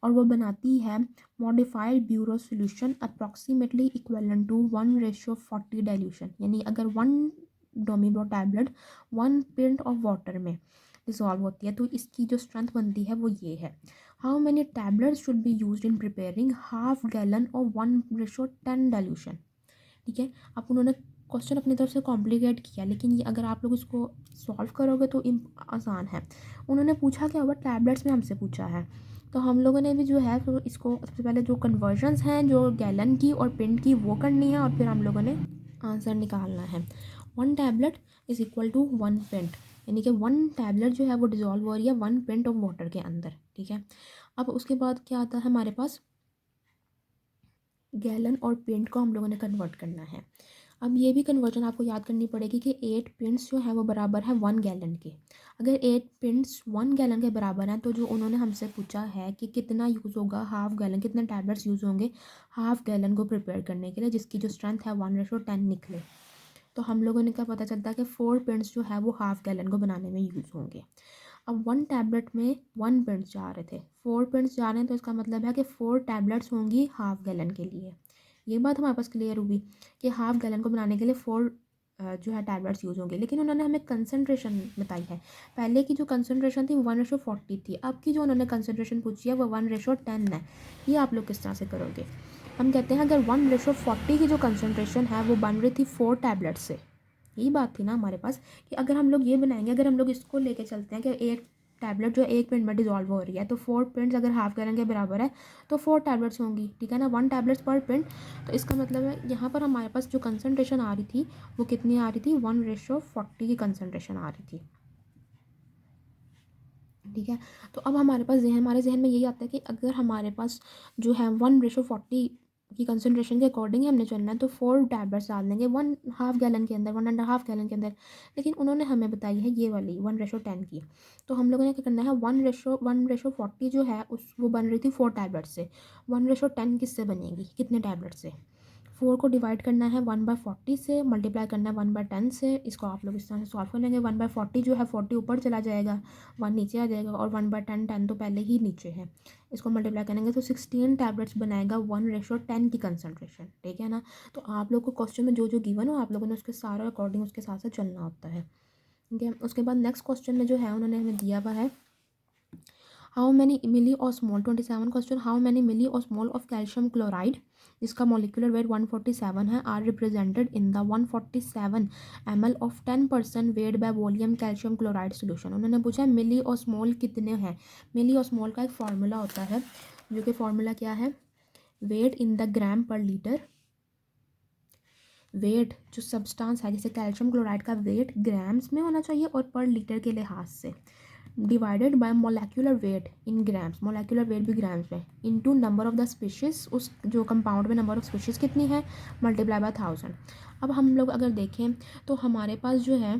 और वो बनाती है modified Burow solution approximately equivalent to 1:40 dilution. यानी अगर 1 Domeboro tablet 1 pint of water में डिज़ोल्व होती है तो इसकी जो स्ट्रेंथ बनती है वो ये है। How many tablets should be used in preparing half gallon of 1:10 dilution. ठीक है, अब उन्होंने क्वेश्चन अपनी तरफ से कॉम्प्लिकेट किया, लेकिन ये अगर आप लोग इसको सॉल्व करोगे तो आसान है। उन्होंने पूछा क्या हुआ, टैबलेट्स में हमसे पूछा है, तो हम लोगों ने भी जो है तो इसको सबसे पहले जो कन्वर्जन्स हैं जो गैलन की और पिंट की वो करनी है, और फिर हम लोगों ने आंसर निकालना है। 1 tablet is equal to 1 pint, यानी कि 1 टैबलेट जो है वो डिज़ोल्व हो रही है 1 पिंट ऑफ वाटर के अंदर। ठीक है, अब उसके बाद क्या आता है हमारे पास, गैलन और पिंट को हम लोगों ने कन्वर्ट करना है। अब ये भी कन्वर्जन आपको याद करनी पड़ेगी कि 8 पिंट्स जो है वो बराबर है 1 गैलन के। अगर 8 पिंट्स 1 गैलन के बराबर हैं तो जो उन्होंने हमसे पूछा है कि कितना यूज़ होगा हाफ गैलन, कितने टैबलेट्स यूज़ होंगे हाफ गैलन को प्रिपेयर करने के लिए, जिसकी जो स्ट्रेंथ है 1:10 निकले। तो हम लोगों ने क्या पता चलता है कि 4 पिंट्स जो है वो हाफ गैलन को बनाने में यूज़ होंगे। अब 1 टैबलेट में 1 पिंट्स जा रहे थे, 4 पिंट्स जा रहे हैं, तो इसका मतलब है कि 4 टैबलेट्स होंगी हाफ गैलन के लिए। ये बात हमारे पास क्लियर हुई कि हाफ गैलन को बनाने के लिए 4 जो है टैबलेट्स यूज़ होंगे। लेकिन उन्होंने हमें कंसनट्रेशन बताई है। पहले की जो कंसनट्रेशन थी 1:40 थी, अब की जो उन्होंने कंसनट्रेशन पूछी है वो 1:10 है। ये आप लोग किस तरह से करोगे? हम कहते हैं अगर 1:40 की जो कंसनट्रेशन है वो बन रही थी 4 टैबलेट से, यही बात थी ना हमारे पास कि अगर हम लोग ये बनाएंगे, अगर हम लोग इसको लेके चलते हैं कि एक टैबलेट जो 1 मिनट में डिजॉल्व हो रही है, तो 4 पिंट्स अगर हाफ गैलन के बराबर है तो 4 टैबलेट्स होंगी, ठीक है ना, 1 टैबलेट्स पर पिंट। तो इसका मतलब है यहाँ पर हमारे पास जो कंसनट्रेशन आ रही थी वो कितनी आ रही थी? 1:40 की कंसनट्रेशन आ रही थी, ठीक है। तो अब हमारे जहन में यही आता है कि अगर हमारे पास जो है 1:40 की कंसनट्रेशन के अकॉर्डिंग ही हमने चलना है, तो 4 टैबलेट्स डाल देंगे 1/2 गैलन के अंदर, 1.5 गैलन के अंदर। लेकिन उन्होंने हमें बताई है ये वाली 1:10 की। तो हम लोगों ने क्या करना है, 1:40 जो है वो बन रही थी 4 टैबलेट से। 1:10 किससे बनेगी, कितने टैबलेट से? 4 को डिवाइड करना है 1/40 से, मल्टीप्लाई करना है 1/10 से। इसको आप लोग इस तरह से सॉल्व कर लेंगे। 1/40 जो है 40 ऊपर चला जाएगा, 1 नीचे आ जाएगा, और 1/10, 10 तो पहले ही नीचे है। इसको मल्टीप्लाई करेंगे तो 16 टैबलेट्स बनाएगा 1:10 की कंसनट्रेशन, ठीक है ना। तो आप लोग को क्वेश्चन में जो जो गिवन हो, आप लोगों ने उसके सारे अकॉर्डिंग उसके साथ साथ चलना होता है, ठीक है। उसके बाद नेक्स्ट क्वेश्चन में जो है उन्होंने हमें दिया हुआ है how many milliosmole 27 question, how many milliosmole of calcium chloride जिसका मॉलिक्यूलर वेट 147 है are represented in the 147 ml of 10% weight by volume calcium chloride solution. उन्होंने पूछा है मिलीऑस्मोल कितने हैं। मिलीऑस्मोल का एक फार्मूला होता है, जो कि फार्मूला क्या है, वेट इन द ग्राम पर लीटर। वेट जो सब्सटेंस है, जैसे कैल्शियम क्लोराइड का वेट ग्राम्स में होना चाहिए और पर लीटर के लिहाज से, divided by molecular weight in grams, molecular weight भी ग्राम्स में, into number of the species, उस जो कंपाउंड में नंबर ऑफ स्पीशीज़ कितनी है, मल्टीप्लाई बाय 1000। अब हम लोग अगर देखें तो हमारे पास जो है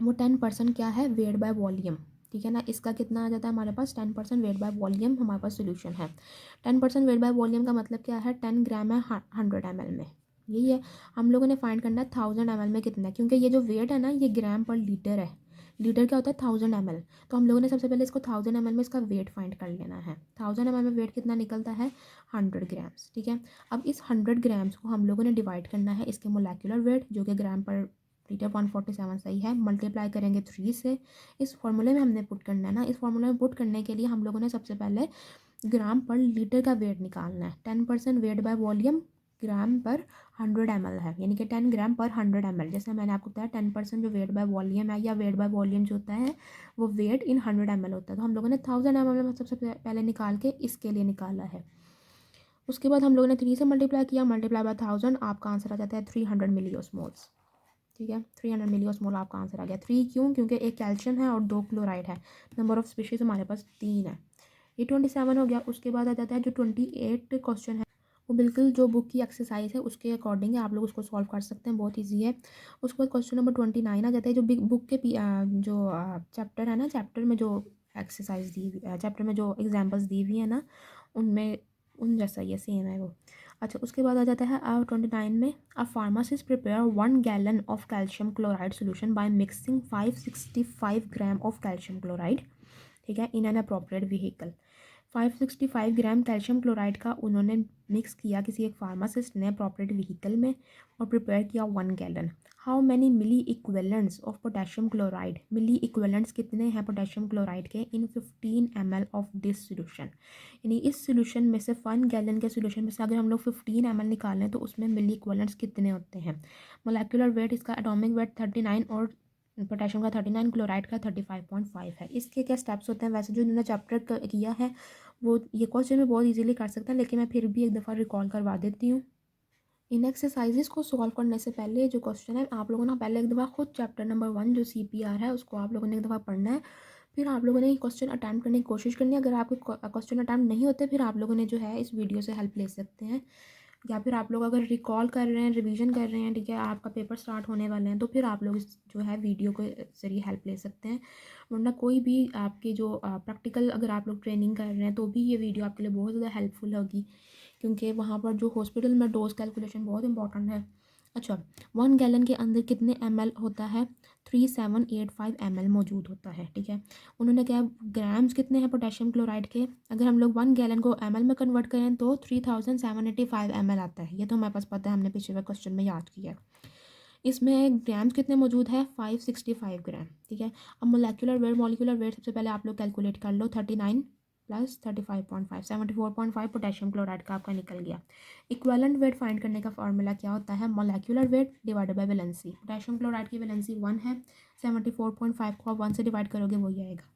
वो 10% क्या है, वेट बाय वॉल्यूम, ठीक है ना। इसका कितना आ जाता है हमारे पास, 10% वेट बाय वॉल्यूम हमारे पास सोल्यूशन है। 10% वेट बाय वॉल्यूम का मतलब क्या है, 10 ग्राम है 100 ml में, यही है। हम लोगों ने फाइंड करना है 1000 ml में कितना है, क्योंकि ये जो वेट है ना ये ग्राम पर लीटर है, लीटर क्या होता है 1000 ml। तो हम लोगों ने सबसे पहले इसको 1000 ml में इसका वेट फाइंड कर लेना है। 1000 ml में वेट कितना निकलता है, 100 ग्राम्स, ठीक है। अब इस 100 ग्राम्स को हम लोगों ने डिवाइड करना है इसके मोलेक्युलर वेट, जो कि ग्राम पर लीटर 147 सही है, मल्टीप्लाई करेंगे 3 से। इस फॉर्मूले में हमने पुट करना है ना, इस फॉर्मूले में पुट करने के लिए हम लोगों ने सबसे पहले ग्राम पर लीटर का वेट निकालना है। 10% वेट बाय वॉल्यूम ग्राम पर 100 ml है, यानी कि 10 ग्राम पर 100 ml। जैसे मैंने आपको बताया 10% जो वेट बाय वॉल्यूम है या वेट बाय वॉल्यूम जो होता है वो वेट इन 100 ml होता है। तो हम लोगों ने 1000 ml में सबसे पहले निकाल के इसके लिए निकाला है। उसके बाद हम लोगों ने 3 से मल्टीप्लाई किया, मल्टीप्लाई बाय 1000, आपका आंसर आ जाता है 300 मिलीऑस्मोल्स, ठीक है। 300 मिलीऑस्मोल आपका आंसर आ गया। 3 क्यों, क्योंकि एक कैल्शियम है और 2 क्लोराइड है। नंबर ऑफ स्पीशीज हमारे पास 3 है। ये 27 हो गया। उसके बाद आ जाता है जो 28 क्वेश्चन है, वो बिल्कुल जो बुक की एक्सरसाइज है उसके अकॉर्डिंग है, आप लोग उसको सॉल्व कर सकते हैं, बहुत ईजी है। उसके बाद क्वेश्चन नंबर 29 आ जाता है, जो बिग बुक के जो चैप्टर है ना, चैप्टर में जो एक्सरसाइज दी हुई, चैप्टर में जो एग्जाम्पल्स दी हुई है ना, उनमें उन जैसा ये सेम है वो। अच्छा, उसके बाद आ जाता है 29 में, a pharmacist prepare 1 gallon of calcium chloride solution by mixing 565 gram of calcium chloride, ठीक है, in an appropriate vehicle. 565 gram calcium chloride का उन्होंने मिक्स किया किसी एक फार्मासिस्ट ने अप्रोप्रिएट व्हीकल में और प्रिपेयर किया 1 gallon. How many milliequivalents of potassium chloride, milliequivalents कितने हैं पोटेशियम क्लोराइड के, in 15 ml of this solution. यानी इस सोल्यूशन में से 1 गैलन के सोल्यूशन में से अगर हम लोग 15 ml निकालें तो उसमें मिली इक्विवेलेंट्स कितने होते हैं। मोलेक्युलर वेट, इसका एटॉमिक वेट 39 और पोटेशियम का 39, क्लोराइड का 35.5 है। इसके क्या स्टेप्स होते हैं, वैसे जो इन्होंने चैप्टर किया है वो ये क्वेश्चन भी बहुत इजीली कर सकते हैं, लेकिन मैं फिर भी एक दफ़ा रिकॉल करवा देती हूँ। इन एक्सरसाइजेस को सॉल्व करने से पहले जो क्वेश्चन है, आप लोगों ने पहले एक दफ़ा खुद चैप्टर नंबर 1 जो CPR है उसको आप लोगों ने एक दफ़ा पढ़ना है, फिर आप लोगों ने क्वेश्चन अटैम्प्ट करने की कोशिश करनी है। अगर आपके क्वेश्चन अटैम्प्ट नहीं होते फिर आप लोगों ने जो है इस वीडियो से हेल्प ले सकते हैं, या फिर आप लोग अगर रिकॉल कर रहे हैं, रिवीजन कर रहे हैं, ठीक है, आपका पेपर स्टार्ट होने वाले हैं, तो फिर आप लोग इस जो है वीडियो के ज़रिए हेल्प ले सकते हैं। वरना कोई भी आपकी जो प्रैक्टिकल अगर आप लोग ट्रेनिंग कर रहे हैं तो भी ये वीडियो आपके लिए बहुत ज़्यादा हेल्पफुल होगी, क्योंकि वहाँ पर जो हॉस्पिटल में डोज कैलकुलेशन बहुत इंपॉर्टेंट है। अच्छा, 1 गैलन के अंदर कितने ml होता है? 3785 ml मौजूद होता है, ठीक है। उन्होंने क्या ग्राम्स कितने हैं पोटेशियम क्लोराइड के? अगर हम लोग 1 गैलन को ml में कन्वर्ट करें तो 3785 ml आता है। ये तो हमारे पास पता है, हमने पिछले वाले क्वेश्चन में याद किया है। इसमें ग्राम्स कितने मौजूद है? 565 ग्राम, ठीक है। अब मॉलिक्यूलर वेट सबसे पहले आप लोग कैलकुलेट कर लो। 39 प्लस 35.5 74.5 पोटेशियम क्लोराइड का आपका निकल गया। इक्विवेलेंट वेट फाइंड करने का फॉर्मूला क्या होता है? Molecular weight divided by valency. Potassium chloride की वैलेंसी 1 है, 74.5 को आप 1 से डिवाइड करोगे वही आएगा।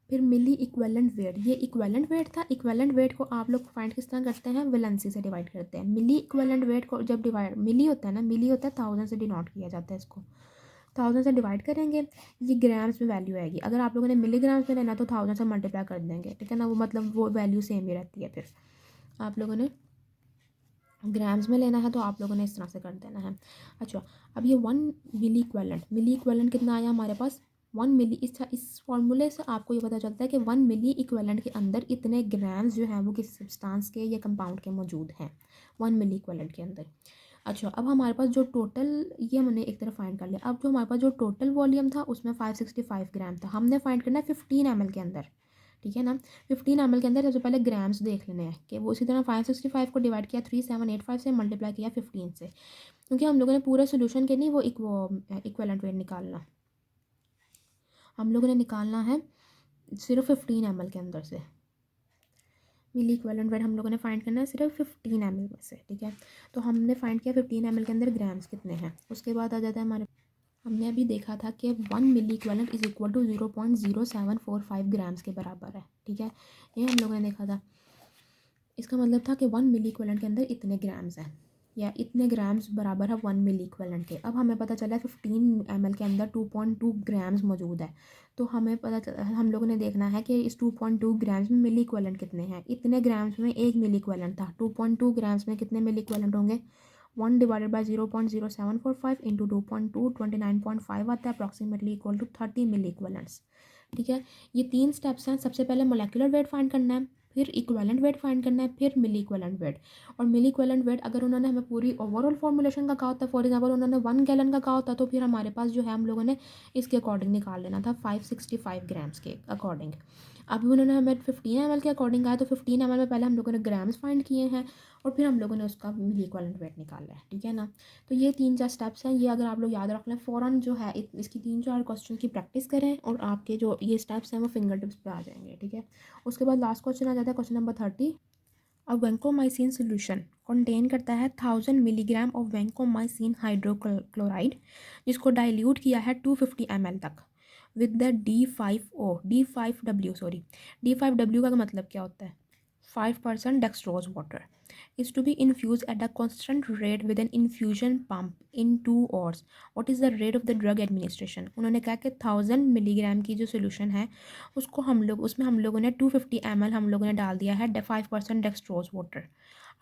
फिर मिली इक्विवेलेंट वेट, ये इक्विवेलेंट वेट था। इक्विवेलेंट वेट को आप लोग फाइंड किस तरह करते हैं? वैलेंसी से डिवाइड करते हैं। मिली इक्विवेलेंट वेट को जब डिवाइड, मिली होता है ना, मिली होता है 1000 से डिनोट किया जाता है इसको। 1000 से डिवाइड करेंगे, ये ग्राम्स में वैल्यू आएगी। अगर आप लोगों ने मिलीग्राम्स में लेना तो 1000 से मल्टीप्लाई कर देंगे, ठीक है ना। वो मतलब वो वैल्यू सेम ही रहती है। फिर आप लोगों ने ग्राम्स में लेना है तो आप लोगों ने इस तरह से कर देना है। अच्छा, अब ये 1 मिली इक्विवेलेंट कितना आया हमारे पास? 1 मिली। इस फॉर्मूले से आपको ये पता चलता है कि 1 मिली इक्विवेलेंट के अंदर इतने ग्राम्स जो हैं वो किस सब्सटेंस के या कंपाउंड के मौजूद हैं 1 मिली इक्विवेलेंट के अंदर। अच्छा, अब हमारे पास जो टोटल, ये हमने एक तरफ फाइंड कर लिया। अब जो हमारे पास जो टोटल वॉल्यूम था उसमें 565 ग्राम था, हमने फाइंड करना है 15 ml के अंदर, ठीक है ना। 15 ml के अंदर सबसे पहले ग्राम्स देख लेने हैं कि वो इसी तरह 565 को डिवाइड किया 3785 से, मल्टीप्लाई किया 15 से, क्योंकि हम लोगों ने पूरे सोल्यूशन के नहीं वो इक्विवेलेंट वेट निकालना, हम लोगों ने निकालना है सिर्फ 15 ml के अंदर से। मिली इक्विवेलेंट वेट हम लोगों ने फाइंड करना है सिर्फ 15 ml में से, ठीक है। तो हमने फाइंड किया 15 ml के अंदर ग्राम्स कितने हैं। उसके बाद आ जाता है हमारे, हमने अभी देखा था कि 1 milli equivalent is equal to 0.0745 grams के बराबर है, ठीक है। ये हम लोगों ने देखा था। इसका मतलब था कि 1 मिली इक्विवेलेंट के अंदर इतने ग्राम्स हैं, या इतने ग्राम्स बराबर है 1 मिली इक्विवेलेंट के। अब हमें पता चला 15 ml के अंदर 2.2 ग्राम्स मौजूद है। तो हमें हम लोगों ने देखना है कि इस 2.2 ग्राम्स में मिली इक्विवेलेंट कितने हैं। इतने ग्राम्स में 1 मिली इक्विवेलेंट था, 2.2 ग्राम्स में कितने मिली इक्विवेलेंट होंगे? 1 डिवाइडेड बाई 0.0745 इंटू 2.2 29.5 आता है, approximately equal to 30 milliequivalents, ठीक है। ये 3 स्टेप्स हैं। सबसे पहले मोलेकुलर वेट फाइंड करना है, फिर इक्विवेलेंट वेट फाइंड करना है, फिर मिली इक्विवेलेंट वेट। और मिली इक्विवेलेंट वेट अगर उन्होंने हमें पूरी ओवरऑल फॉर्मुलेशन का कहा होता है, फॉर एग्जांपल उन्होंने 1 गैलन का कहा होता, तो फिर हमारे पास जो है हम लोगों ने इसके अकॉर्डिंग निकाल लेना था 565 ग्राम्स के अकॉर्डिंग। अभी उन्होंने हमें 15 ml के अकॉर्डिंग आया, तो 15 ml में पहले हम लोगों ने ग्राम्स फाइंड किए हैं और फिर हम लोगों ने उसका मिली इक्विवेलेंट वेट निकाला है, ठीक है ना। तो ये 3-4 स्टेप्स हैं, ये अगर आप लोग याद रख लें फ़ौरन जो है इसकी 3-4 क्वेश्चन की प्रैक्टिस करें और आपके जो ये स्टेप्स हैं वो फिंगर टिप्स पे आ जाएंगे, ठीक है। उसके बाद लास्ट क्वेश्चन आ जाता है क्वेश्चन नंबर 30। अब वैंकोमाइसिन सोल्यूशन कंटेन करता है 1000 मिलीग्राम ऑफ वैंकोमाइसिन हाइड्रोक्लोराइड, जिसको डाइल्यूट किया है 250 ml तक विद द D5W का मतलब क्या होता है? 5% dextrose water is to be infused at a constant rate with an infusion pump in 2 hours. What is the rate of the drug administration? उन्होंने कहा कि 1000 मिलीग्राम की जो सोल्यूशन है उसको उसमें हम लोगों ने 250 ml हम लोगों ने डाल दिया है 5% डेक्सट्रोज वाटर।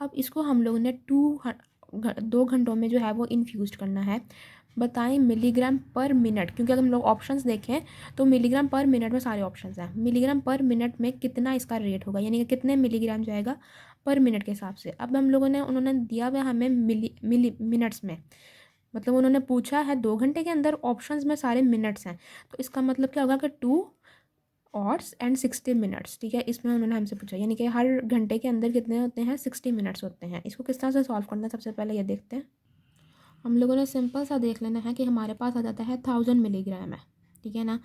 अब इसको हम लोगों ने 2 घंटों में जो है वो इन्फ्यूज़ करना है। बताएं मिलीग्राम पर मिनट, क्योंकि अगर हम लोग ऑप्शंस देखें तो मिलीग्राम पर मिनट में सारे ऑप्शंस हैं। मिलीग्राम पर मिनट में कितना इसका रेट होगा, यानी कि कितने मिलीग्राम जाएगा पर मिनट के हिसाब से। अब हम लोगों ने, उन्होंने दिया हुआ हमें मिली मिनट्स में, मतलब उन्होंने पूछा है 2 घंटे के अंदर, ऑप्शंस में सारे मिनट्स हैं, तो इसका मतलब क्या होगा कि 2 hours and 60 मिनट्स, ठीक है। इसमें उन्होंने हमसे पूछा, यानी कि हर घंटे के अंदर कितने होते हैं? 60 मिनट्स होते हैं। इसको किस तरह से सॉल्व करना है सबसे पहले ये देखते हैं। हम लोगों ने सिंपल सा देख लेना है कि हमारे पास आ जाता है 1000 मिलीग्राम है, ठीक है ना।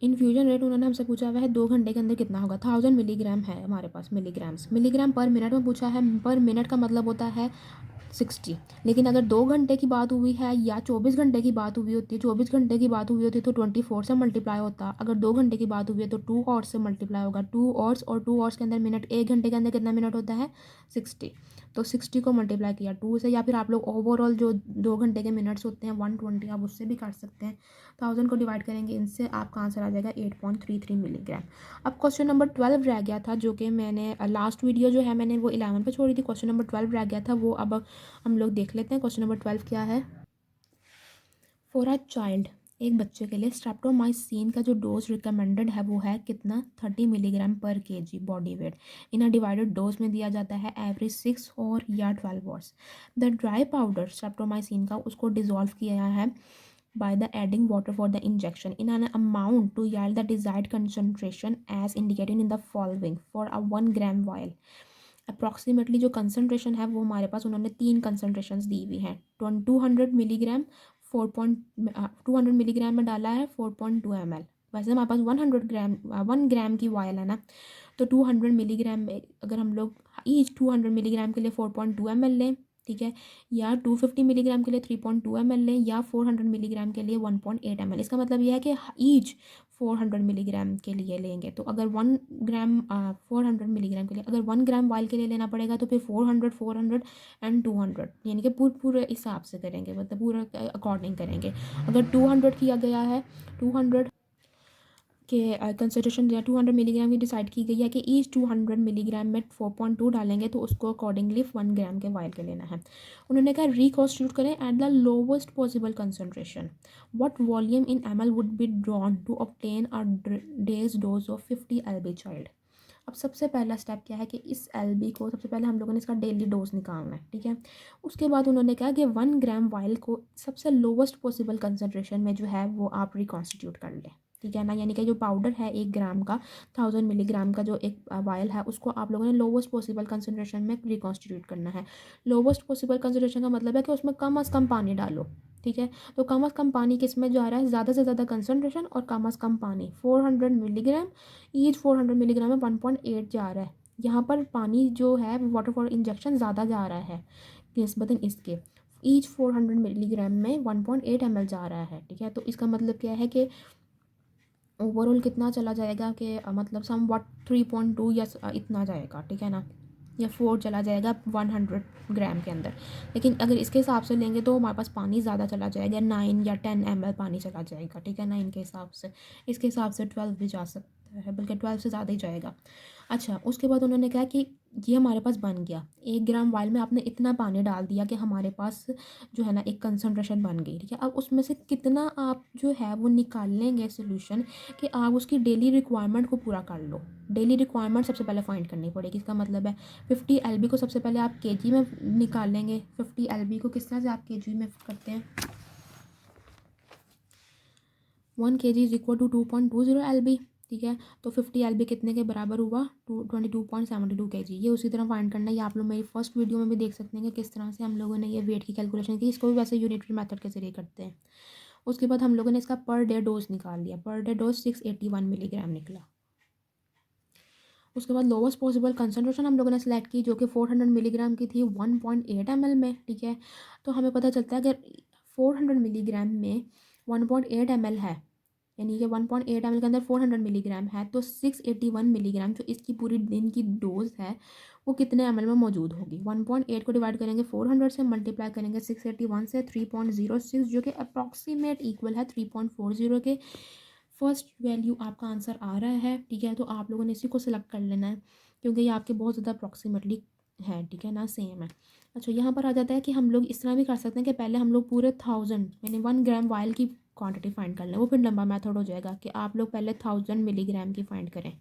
इन्फ्यूजन रेट उन्होंने हमसे पूछा हुआ है 2 घंटे के अंदर कितना होगा। 1000 मिलीग्राम है हमारे पास, मिलीग्राम पर मिनट में पूछा है, पर मिनट का मतलब होता है 60। लेकिन अगर 2 घंटे की बात हुई है या 24 घंटे की बात हुई होती है, 24 घंटे की बात हुई होती है तो 24 से मल्टीप्लाई होता। अगर 2 घंटे की बात हुई है तो 2 आवर्स से मल्टीप्लाई होगा। 2 आवर्स और 2 आवर्स के अंदर मिनट, 1 घंटे के अंदर कितना मिनट होता है? 60। तो 60 को मल्टीप्लाई किया 2 से, या फिर आप लोग ओवरऑल जो 2 घंटे के मिनट्स होते हैं 120, आप उससे भी कर सकते हैं। 1000 को डिवाइड करेंगे इनसे, आपका आंसर आ जाएगा 8.33 मिलीग्राम। अब क्वेश्चन नंबर 12 रह गया था, जो कि मैंने लास्ट वीडियो जो है मैंने वो 11 पे छोड़ी थी। क्वेश्चन नंबर 12 रह गया था, वो अब हम लोग देख लेते हैं। क्वेश्चन नंबर 12 क्या है? फॉर अ चाइल्ड एक बच्चे के लिए स्ट्रेप्टोमाइसिन का जो डोज रिकमेंडेड है वो है कितना 30 मिलीग्राम पर केजी बॉडी वेट इन अ डिवाइडेड डोज में दिया जाता है एवरी 6 और या 12 hours. The dry powder streptomycin का उसको डिजोल्व किया है by the adding water for the injection in an amount to yield the desired concentration as indicated in the following for a 1 gram vial। Approximately जो concentration है वो हमारे पास उन्होंने 3 कंसनट्रेशंस दी हुई हैं। 200 मिलीग्राम 200 मिलीग्राम में डाला है 4.2 ml। वैसे हमारे पास 1 ग्राम की वायल है ना, तो 200 मिलीग्राम में अगर हम लोग ईच 200 मिलीग्राम के लिए 4.2 ml लें, ठीक है, या 250 मिलीग्राम के लिए 3.2 ml लें, या 400 मिलीग्राम के लिए 1.8 ml। इसका मतलब यह है कि ईच 400 मिलीग्राम के लिए लेंगे तो अगर 1 ग्राम 400 मिलीग्राम के लिए अगर 1 ग्राम वाइल के लिए लेना पड़ेगा तो फिर 400 एंड 200 यानी कि पूरे हिसाब से करेंगे, मतलब पूरा अकॉर्डिंग करेंगे। अगर 200 किया गया है, 200 के कंसनट्रेशन या 200 मिलीग्राम की डिसाइड की गई है कि ईच 200 मिलीग्राम में 4.2 डालेंगे तो उसको अकॉर्डिंगली 1 ग्राम के वाइल के लेना है। उन्होंने कहा रिकॉन्स्टिट्यूट करें at the lowest possible concentration what volume in ml would be drawn to obtain a day's dose of 50 LB child. अब सबसे पहला स्टेप क्या है कि इस LB को सबसे पहले हम लोगों ने इसका डेली डोज निकालना है, ठीक है। उसके बाद उन्होंने कहा कि 1 ग्राम वाइल को सबसे लोवेस्ट पॉसिबल कंसनट्रेशन में जो है वो आप रिकॉन्स्टिट्यूट कर लें, ठीक है ना। यानी कि जो पाउडर है 1 ग्राम का 1000 मिलीग्राम का जो एक वायल है उसको आप लोगों ने लोवेस्ट पॉसिबल कंसनट्रेशन में रिकॉन्स्टिट्यूट करना है। लोवेस्ट पॉसिबल कंसनट्रेशन का मतलब है कि उसमें कम से कम पानी डालो, ठीक है। तो कम से कम पानी किस में जा रहा है, ज़्यादा से ज़्यादा कंसनट्रेशन और कम से कम पानी 400 मिलीग्राम, ईच 400 मिलीग्राम में 1.8 जा रहा है। यहाँ पर पानी जो है वाटर फॉर इंजेक्शन ज़्यादा जा रहा है निस्बतन इसके, ईच 400 मिलीग्राम में 1.8 ml जा रहा है, ठीक है। तो इसका मतलब क्या है कि ओवरऑल कितना चला जाएगा कि मतलब सम व्हाट 3.2 या इतना जाएगा, ठीक है ना, या 4 चला जाएगा 100 ग्राम के अंदर। लेकिन अगर इसके हिसाब से लेंगे तो हमारे पास पानी ज़्यादा चला जाएगा, 9 या 10 ml पानी चला जाएगा, ठीक है ना। इनके हिसाब से इसके हिसाब से 12 भी जा सकता है, बल्कि 12 से ज़्यादा ही जाएगा। अच्छा, उसके बाद उन्होंने कहा कि ये हमारे पास बन गया 1 ग्राम वाइल में आपने इतना पानी डाल दिया कि हमारे पास जो है ना एक कंसनट्रेशन बन गई, ठीक है। अब उसमें से कितना आप जो है वो निकाल लेंगे सोल्यूशन कि आप उसकी डेली रिक्वायरमेंट को पूरा कर लो। डेली रिक्वायरमेंट सबसे पहले फाइंड करनी पड़ेगी। इसका मतलब है 50 LB को सबसे पहले आप केजी में निकाल लेंगे। 50 LB को किस तरह से आप केजी में करते हैं, 1 kg is equal to 2.20 LB, ठीक है। तो 50 LB कितने के बराबर हुआ, 22.72 kg। ये उसी तरह फाइंड करना है। ये आप लोग मेरी फर्स्ट वीडियो में भी देख सकते हैं कि किस तरह से हम लोगों ने ये वेट की कैलकुलेशन की। इसको भी वैसे यूनिटरी मेथड के जरिए करते हैं। उसके बाद हम लोगों ने इसका पर डे डोज निकाल लिया। पर डे डोज 681 मिलीग्राम निकला। उसके बाद लोवेस्ट पॉसिबल कंसनट्रेशन हम लोगों ने सेलेक्ट की जो कि 400 मिलीग्राम की थी 1.8 ml में, ठीक है। तो हमें पता चलता है अगर 400 मिलीग्राम में 1.8 ml है, यानी कि 1.8 ml के अंदर 400 मिलीग्राम है, तो 681 मिलीग्राम जो इसकी पूरी दिन की डोज है वो कितने ml में मौजूद होगी। 1.8 को डिवाइड करेंगे 400 से, मल्टीप्लाई करेंगे 681 से, 3.06 जो कि अप्रॉक्सीमेट इक्वल है 3.40 के। फर्स्ट वैल्यू आपका आंसर आ रहा है, ठीक है। तो आप लोगों ने इसी को सिलेक्ट कर लेना है क्योंकि ये आपके बहुत ज़्यादा अप्रॉक्सीमेटली है, ठीक है ना, सेम है। अच्छा, यहाँ पर आ जाता है कि हम लोग इस तरह भी कर सकते हैं कि पहले हम लोग पूरे 1000 यानी 1 ग्राम वाइल की क्वांटिटी फाइंड कर लें। वो फिर लंबा मेथड हो जाएगा कि आप लोग पहले 1000 मिलीग्राम की फाइंड करें।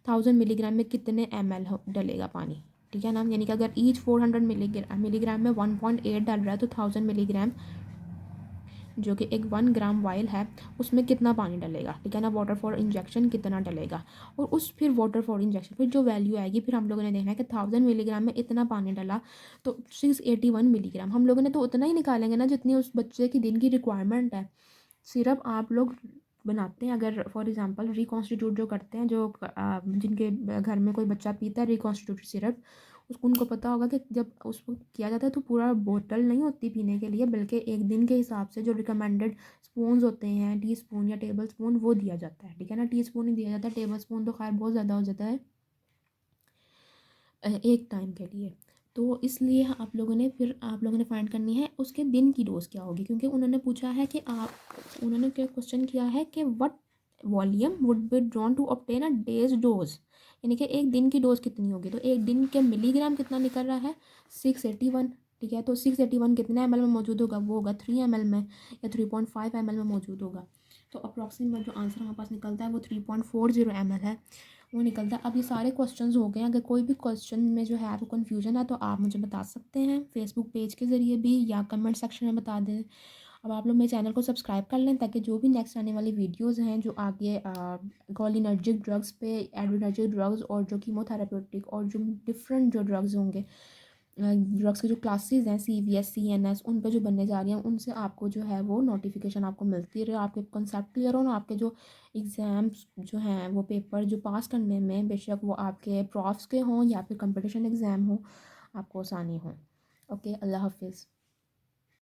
1000 मिलीग्राम में कितने ml डलेगा पानी, ठीक है ना। यानी कि अगर ईच 400 मिलीग्राम में 1.8 डल रहा है तो 1000 मिलीग्राम जो कि एक 1 ग्राम वाइल है उसमें कितना पानी डलेगा, ठीक है ना। वाटर फॉर इंजेक्शन कितना डलेगा और उस फिर वाटर फॉर इंजेक्शन फिर जो वैल्यू आएगी फिर हम लोगों ने देखना है कि 1000 मिलीग्राम में इतना पानी डला तो 681 मिलीग्राम हम लोगों ने तो उतना ही निकालेंगे ना जितनी उस बच्चे की दिन की रिक्वायरमेंट है। सिर्फ आप लोग बनाते हैं अगर फॉर एग्जांपल रिकॉन्स्टिट्यूट जो करते हैं, जो जिनके घर में कोई बच्चा पीता है रिकॉन्स्टिट्यूट सिरप, उसको उनको पता होगा कि जब उसको किया जाता है तो पूरा बोतल नहीं होती पीने के लिए, बल्कि एक दिन के हिसाब से जो रिकमेंडेड स्पून्स होते हैं, टी स्पून या टेबल स्पून, वो दिया जाता है, ठीक है ना। टी स्पून ही दिया जाता है, टेबल स्पून तो खैर बहुत ज़्यादा हो जाता है एक टाइम के लिए। तो इसलिए आप लोगों ने फाइंड करनी है उसके दिन की डोज क्या होगी, क्योंकि उन्होंने पूछा है कि उन्होंने क्या क्वेश्चन किया है कि what volume would be drawn to obtain a day's dose, यानी कि एक दिन की डोज कितनी होगी। तो एक दिन के मिलीग्राम कितना निकल रहा है 681, ठीक है। तो 681 कितने ml में मौजूद होगा, वो होगा 3 ml में या 3.5 ml में मौजूद होगा। तो अप्रॉक्सीमेट जो आंसर हमारे पास निकलता है वो 3.40 ml है, वो निकलता है। अब ये सारे क्वेश्चंस हो गए हैं। अगर कोई भी क्वेश्चन में जो है आपको कन्फ्यूजन है तो आप मुझे बता सकते हैं फेसबुक पेज के ज़रिए भी, या कमेंट सेक्शन में बता दें। अब आप लोग मेरे चैनल को सब्सक्राइब कर लें ताकि जो भी नेक्स्ट आने वाली वीडियोस हैं जो आगे कोलिनर्जिक ड्रग्स पे, एड्रिनर्जिक ड्रग्स और जो कीमोथेरेप्यूटिक और जो डिफरेंट जो ड्रग्स होंगे, ड्रग्स के जो क्लासेस हैं CVS CNS, उन पे जो बनने जा रही हैं उनसे आपको जो है वो नोटिफिकेशन आपको मिलती रहे, आपके कॉन्सेप्ट क्लियर हो ना, आपके जो एग्ज़ाम्स जो हैं वो पेपर जो पास करने में, बेशक वो आपके प्रॉफ्स के हों या फिर कंपटीशन एग्ज़ाम हो, आपको आसानी हो। ओके, अल्लाह हाफिज़।